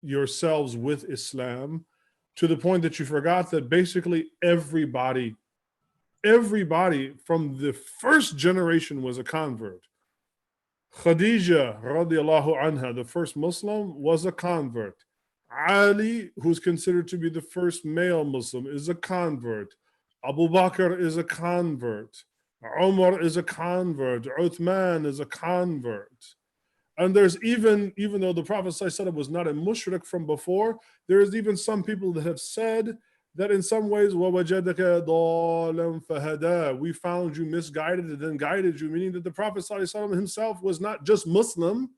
yourselves with Islam to the point that you forgot that basically everybody from the first generation was a convert. Khadija radiallahu anha, the first Muslim, was a convert. Ali, who's considered to be the first male Muslim, is a convert. Abu Bakr is a convert. Umar is a convert. Uthman is a convert. And there's even though the Prophet ﷺ was not a mushrik from before, there's even some people that have said that in some ways, وَوَجَدَكَ ضَالًا فَهَدَى, we found you misguided and then guided you, meaning that the Prophet ﷺ himself was not just Muslim,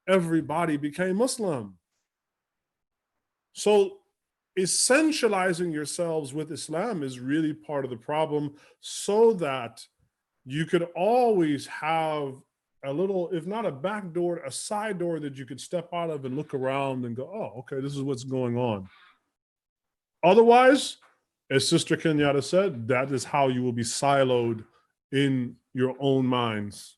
everybody became Muslim. So essentializing yourselves with Islam is really part of the problem, so that you could always have a little, if not a back door, a side door that you could step out of and look around and go, oh, okay, this is what's going on. Otherwise, as Sister Kenyatta said, that is how you will be siloed in your own minds.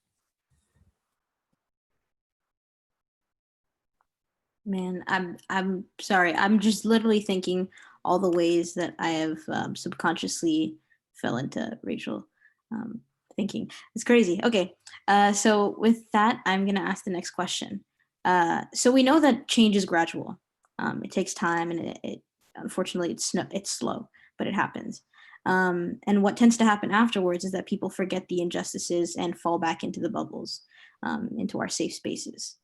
Man, I'm sorry. I'm just literally thinking all the ways that I have subconsciously fell into Rachel thinking. It's crazy. Okay, so with that, I'm gonna ask the next question. So we know that change is gradual. It takes time, and it unfortunately it's slow, but it happens. And what tends to happen afterwards is that people forget the injustices and fall back into the bubbles, into our safe spaces.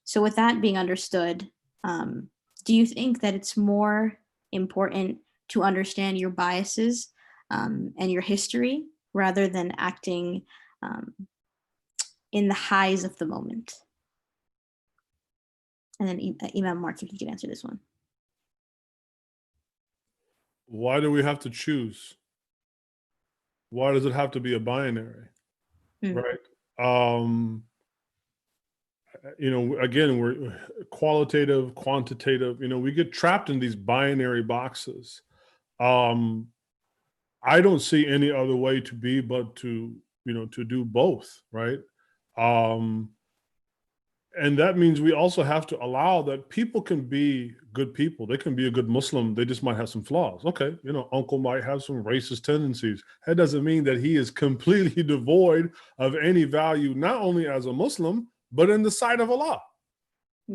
So with that being understood, do you think that it's more important to understand your biases and your history rather than acting in the highs of the moment? And then Imam Marc, if you could answer this one. Why do we have to choose? Why does it have to be a binary? Right? You know, again, we're qualitative, quantitative, you know, we get trapped in these binary boxes. I don't see any other way to be but to, you know, to do both, right? And that means we also have to allow that people can be good people. They can be a good Muslim. They just might have some flaws. Okay, you know, uncle might have some racist tendencies. That doesn't mean that he is completely devoid of any value, not only as a Muslim, but in the sight of Allah.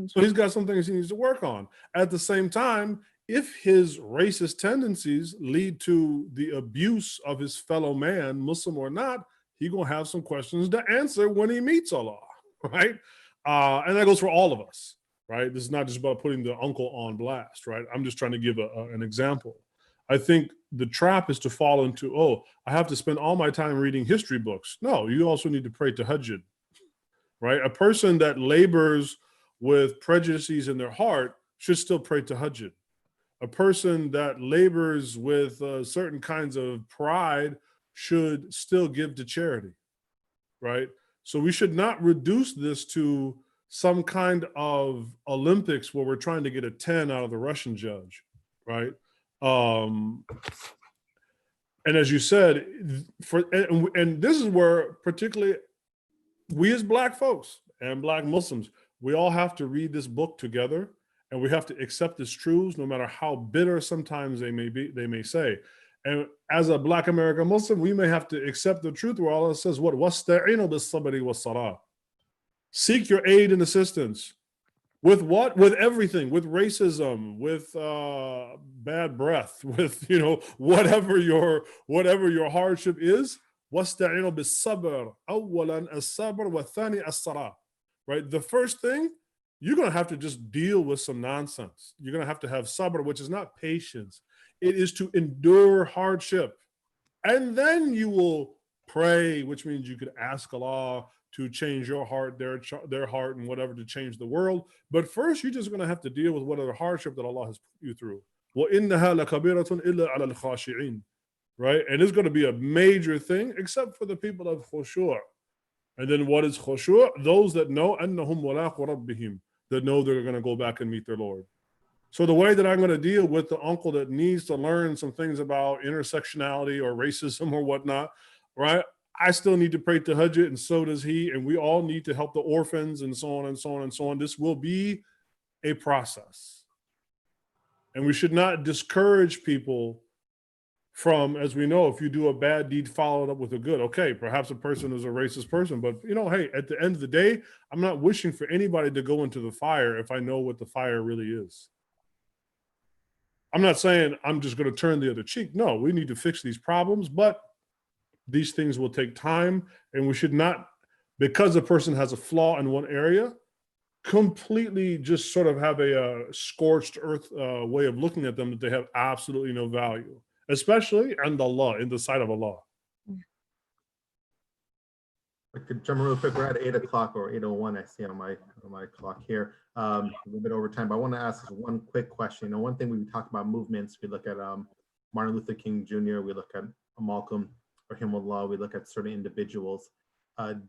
So he's got some things he needs to work on. At the same time, if his racist tendencies lead to the abuse of his fellow man, Muslim or not, he's going to have some questions to answer when he meets Allah, right? And that goes for all of us, right? This is not just about putting the uncle on blast, right? I'm just trying to give an example. I think the trap is to fall into, oh, I have to spend all my time reading history books. No, you also need to pray to Hajjah. right? A person that labors with prejudices in their heart should still pray to Hajjah. A person that labors with certain kinds of pride should still give to charity, right? So we should not reduce this to some kind of Olympics where we're trying to get a 10 out of the Russian judge, right? And as you said, and this is where particularly we as Black folks and Black Muslims, we all have to read this book together, and we have to accept its truths, no matter how bitter sometimes they may say. And as a Black American Muslim, we may have to accept the truth where Allah says, what? وَاسْتَعِينُوا بِالصَّبْرِ وَالصَّلَاةِ. Seek your aid and assistance. With what? With everything, with racism, with bad breath, with, you know, whatever your hardship is. وَاسْتَعِينُوا بِالصَّبْرِ أَوَّلًا الصَّبْرِ وَالثَّانِي الصَّلَاةِ. Right? The first thing, you're going to have to just deal with some nonsense. You're going to have sabr, which is not patience. It is to endure hardship. And then you will pray, which means you could ask Allah to change your heart, their heart, and whatever, to change the world. But first, you're just going to have to deal with whatever hardship that Allah has put you through. وَإِنَّهَا لَكَبِيرَةٌ إِلَّا عَلَى الْخَاشِعِينَ. Right? And it's going to be a major thing, except for the people of khushu'. And then what is khushu'? Those that know أَنَّهُمْ مُلَاقُو رَبِّهِمْ, that know they're going to go back and meet their Lord. So the way that I'm going to deal with the uncle that needs to learn some things about intersectionality or racism or whatnot, right? I still need to pray to Hajjah, and so does he. And we all need to help the orphans, and so on and so on and so on. This will be a process. And we should not discourage people from, as we know, if you do a bad deed, follow it up with a good. Okay, perhaps a person is a racist person, but, you know, hey, at the end of the day, I'm not wishing for anybody to go into the fire if I know what the fire really is. I'm not saying I'm just going to turn the other cheek. No, we need to fix these problems, but these things will take time, and we should not, because a person has a flaw in one area, completely just sort of have a scorched earth way of looking at them, that they have absolutely no value, especially in the sight of Allah. I could jump real quick. We're at 8 o'clock or 8:01. I see on my clock here. A little bit over time, but I want to ask one quick question. You know, one thing we talk about movements, we look at Martin Luther King Jr., we look at Malcolm, rahimahullah, we look at certain individuals.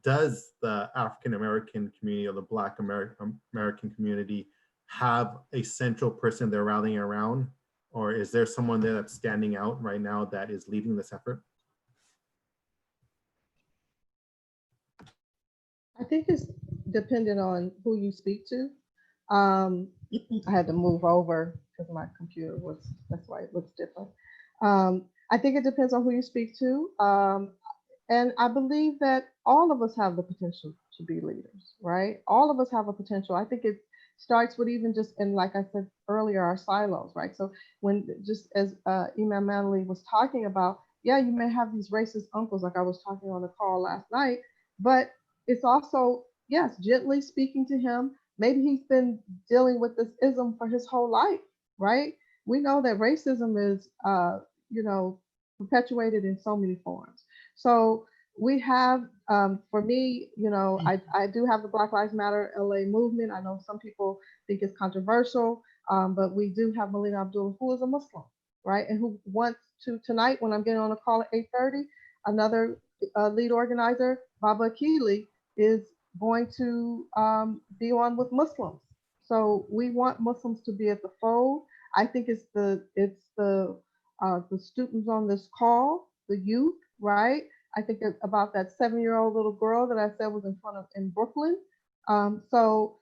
Does the African American community or the Black American community have a central person they're rallying around, or is there someone there that's standing out right now that is leading this effort? I think it's dependent on who you speak to. I had to move over because my computer that's why it looks different. I think it depends on who you speak to. And I believe that all of us have the potential to be leaders, right? All of us have a potential. I think it starts with even just, and like I said earlier, our silos, right? So when, just as Imam Manley was talking about, yeah, you may have these racist uncles, like I was talking on the call last night, but it's also, yes, gently speaking to him. Maybe he's been dealing with this ism for his whole life, right? We know that racism is, you know, perpetuated in so many forms. So we have, for me, you know, I do have the Black Lives Matter LA movement. I know some people think it's controversial, but we do have Melina Abdullah, who is a Muslim, right? And who wants to, tonight, when I'm getting on a call at 8:30, another lead organizer, Baba Akili, is going to be on with Muslims. So we want Muslims to be at the fold. I think it's the students on this call, the youth, right? I think about that 7-year-old little girl that I said was in Brooklyn. So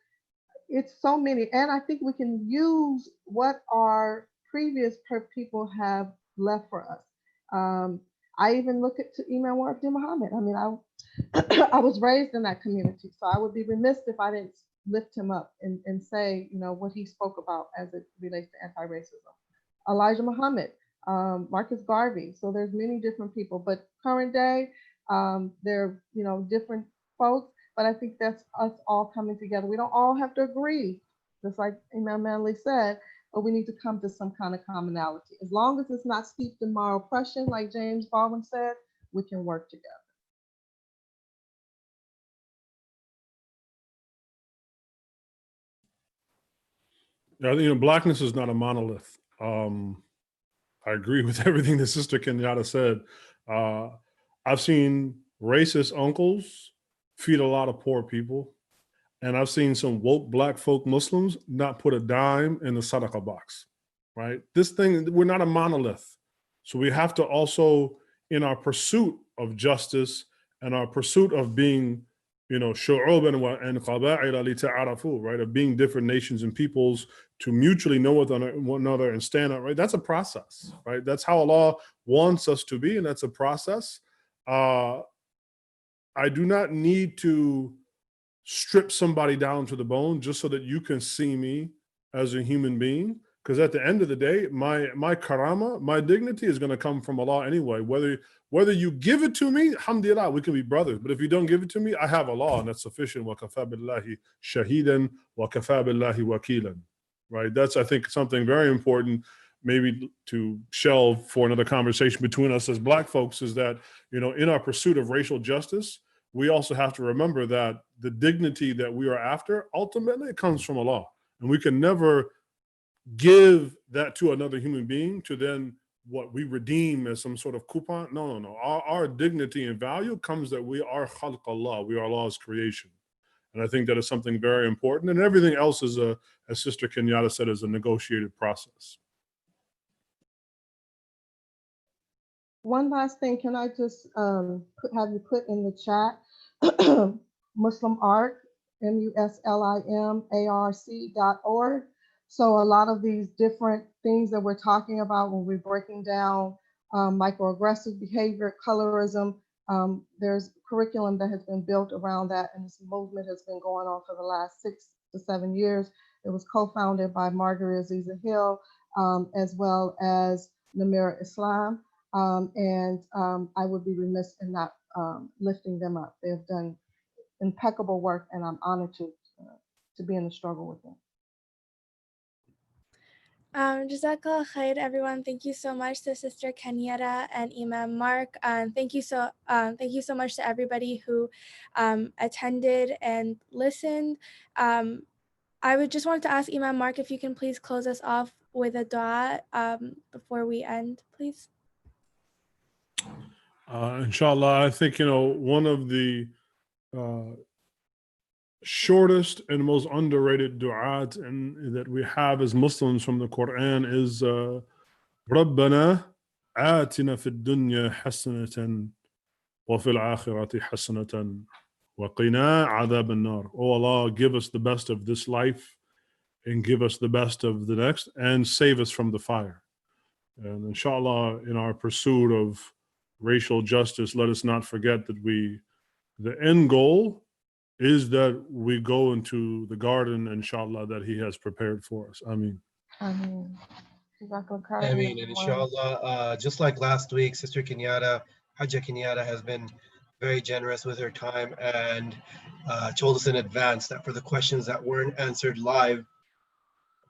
it's so many, and I think we can use what our previous people have left for us. I even look at Imam Marc Muhammad. I mean, I was raised in that community, so I would be remiss if I didn't lift him up and say, you know, what he spoke about as it relates to anti-racism. Elijah Muhammad, Marcus Garvey. So there's many different people, but current day, they're, you know, different folks, but I think that's us all coming together. We don't all have to agree, just like Imam Manley said, but we need to come to some kind of commonality. As long as it's not steeped in moral oppression, like James Baldwin said, we can work together. I think blackness is not a monolith. I agree with everything the Sister Kenyatta said. I've seen racist uncles feed a lot of poor people. And I've seen some woke black folk Muslims not put a dime in the sadaqah box, right? This thing, we're not a monolith. So we have to also, in our pursuit of justice and our pursuit of being, shu'uban and qaba'ila li ta'arafu, right? Of being different nations and peoples to mutually know one another and stand up, right? That's a process, right? That's how Allah wants us to be, and that's a process. I do not need to strip somebody down to the bone just so that you can see me as a human being. Because at the end of the day, my karama, my dignity is going to come from Allah anyway. Whether you give it to me, alhamdulillah, we can be brothers. But if you don't give it to me, I have Allah, and that's sufficient. Wa kafa billahi shahidan wa kafa billahi wakilan. Right? That's, I think, something very important maybe to shelve for another conversation between us as black folks, is that, in our pursuit of racial justice, we also have to remember that the dignity that we are after, ultimately it comes from Allah. And we can never give that to another human being to then what we redeem as some sort of coupon. No. Our dignity and value comes that we are khalq Allah, we are Allah's creation. And I think that is something very important. And everything else is, as Sister Kenyatta said, is a negotiated process. One last thing, can I just have you put in the chat Muslim Art, muslimarc.org. So a lot of these different things that we're talking about when we're breaking down microaggressive behavior, colorism, there's curriculum that has been built around that, and this movement has been going on for the last 6 to 7 years. It was co-founded by Margaret Aziza Hill, as well as Namira Islam. And I would be remiss in not lifting them up. They have done impeccable work, and I'm honored to be in the struggle with them. Jazakallah khair, everyone. Thank you so much to Sister Kenyatta and Imam Marc. Thank you so much to everybody who attended and listened. I would just want to ask Imam Marc if you can please close us off with a dua before we end, please. Inshallah, I think, one of the shortest and most underrated du'at that we have as Muslims from the Quran is رَبَّنَا آتِنَا فِي الدُّنْيَا حَسَنَةً وَفِي الْآخِرَةِ حَسَنَةً وَقِنَا عَذَابَ النَّارِ. Oh Allah, give us the best of this life and give us the best of the next, and save us from the fire. And inshallah, in our pursuit of racial justice, let us not forget that the end goal is that we go into the garden, inshallah, that He has prepared for us. Ameen. Ameen. And inshallah, just like last week, Sister Kenyatta, Hajjah Kenyatta, has been very generous with her time and told us in advance that for the questions that weren't answered live,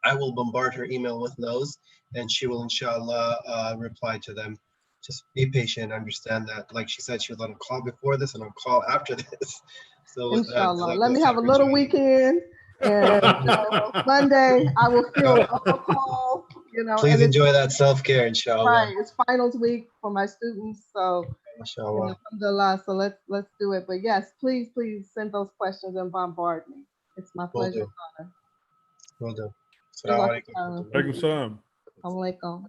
I will bombard her email with those, and she will inshallah reply to them. Just be patient, understand that, like she said, she was on a call before this and on a call after this. So inshallah, let me have a little weekend, and Monday I will feel a call. Please enjoy that self-care, inshallah. Right, it's finals week for my students, so inshallah. Alhamdulillah, so let's do it. But yes, please send those questions and bombard me. It's my pleasure and honor. Will do. Assalamu alaikum. Alaikum salam. Alaikum.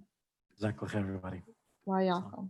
Jazakallah khair, everybody. Wa yakum.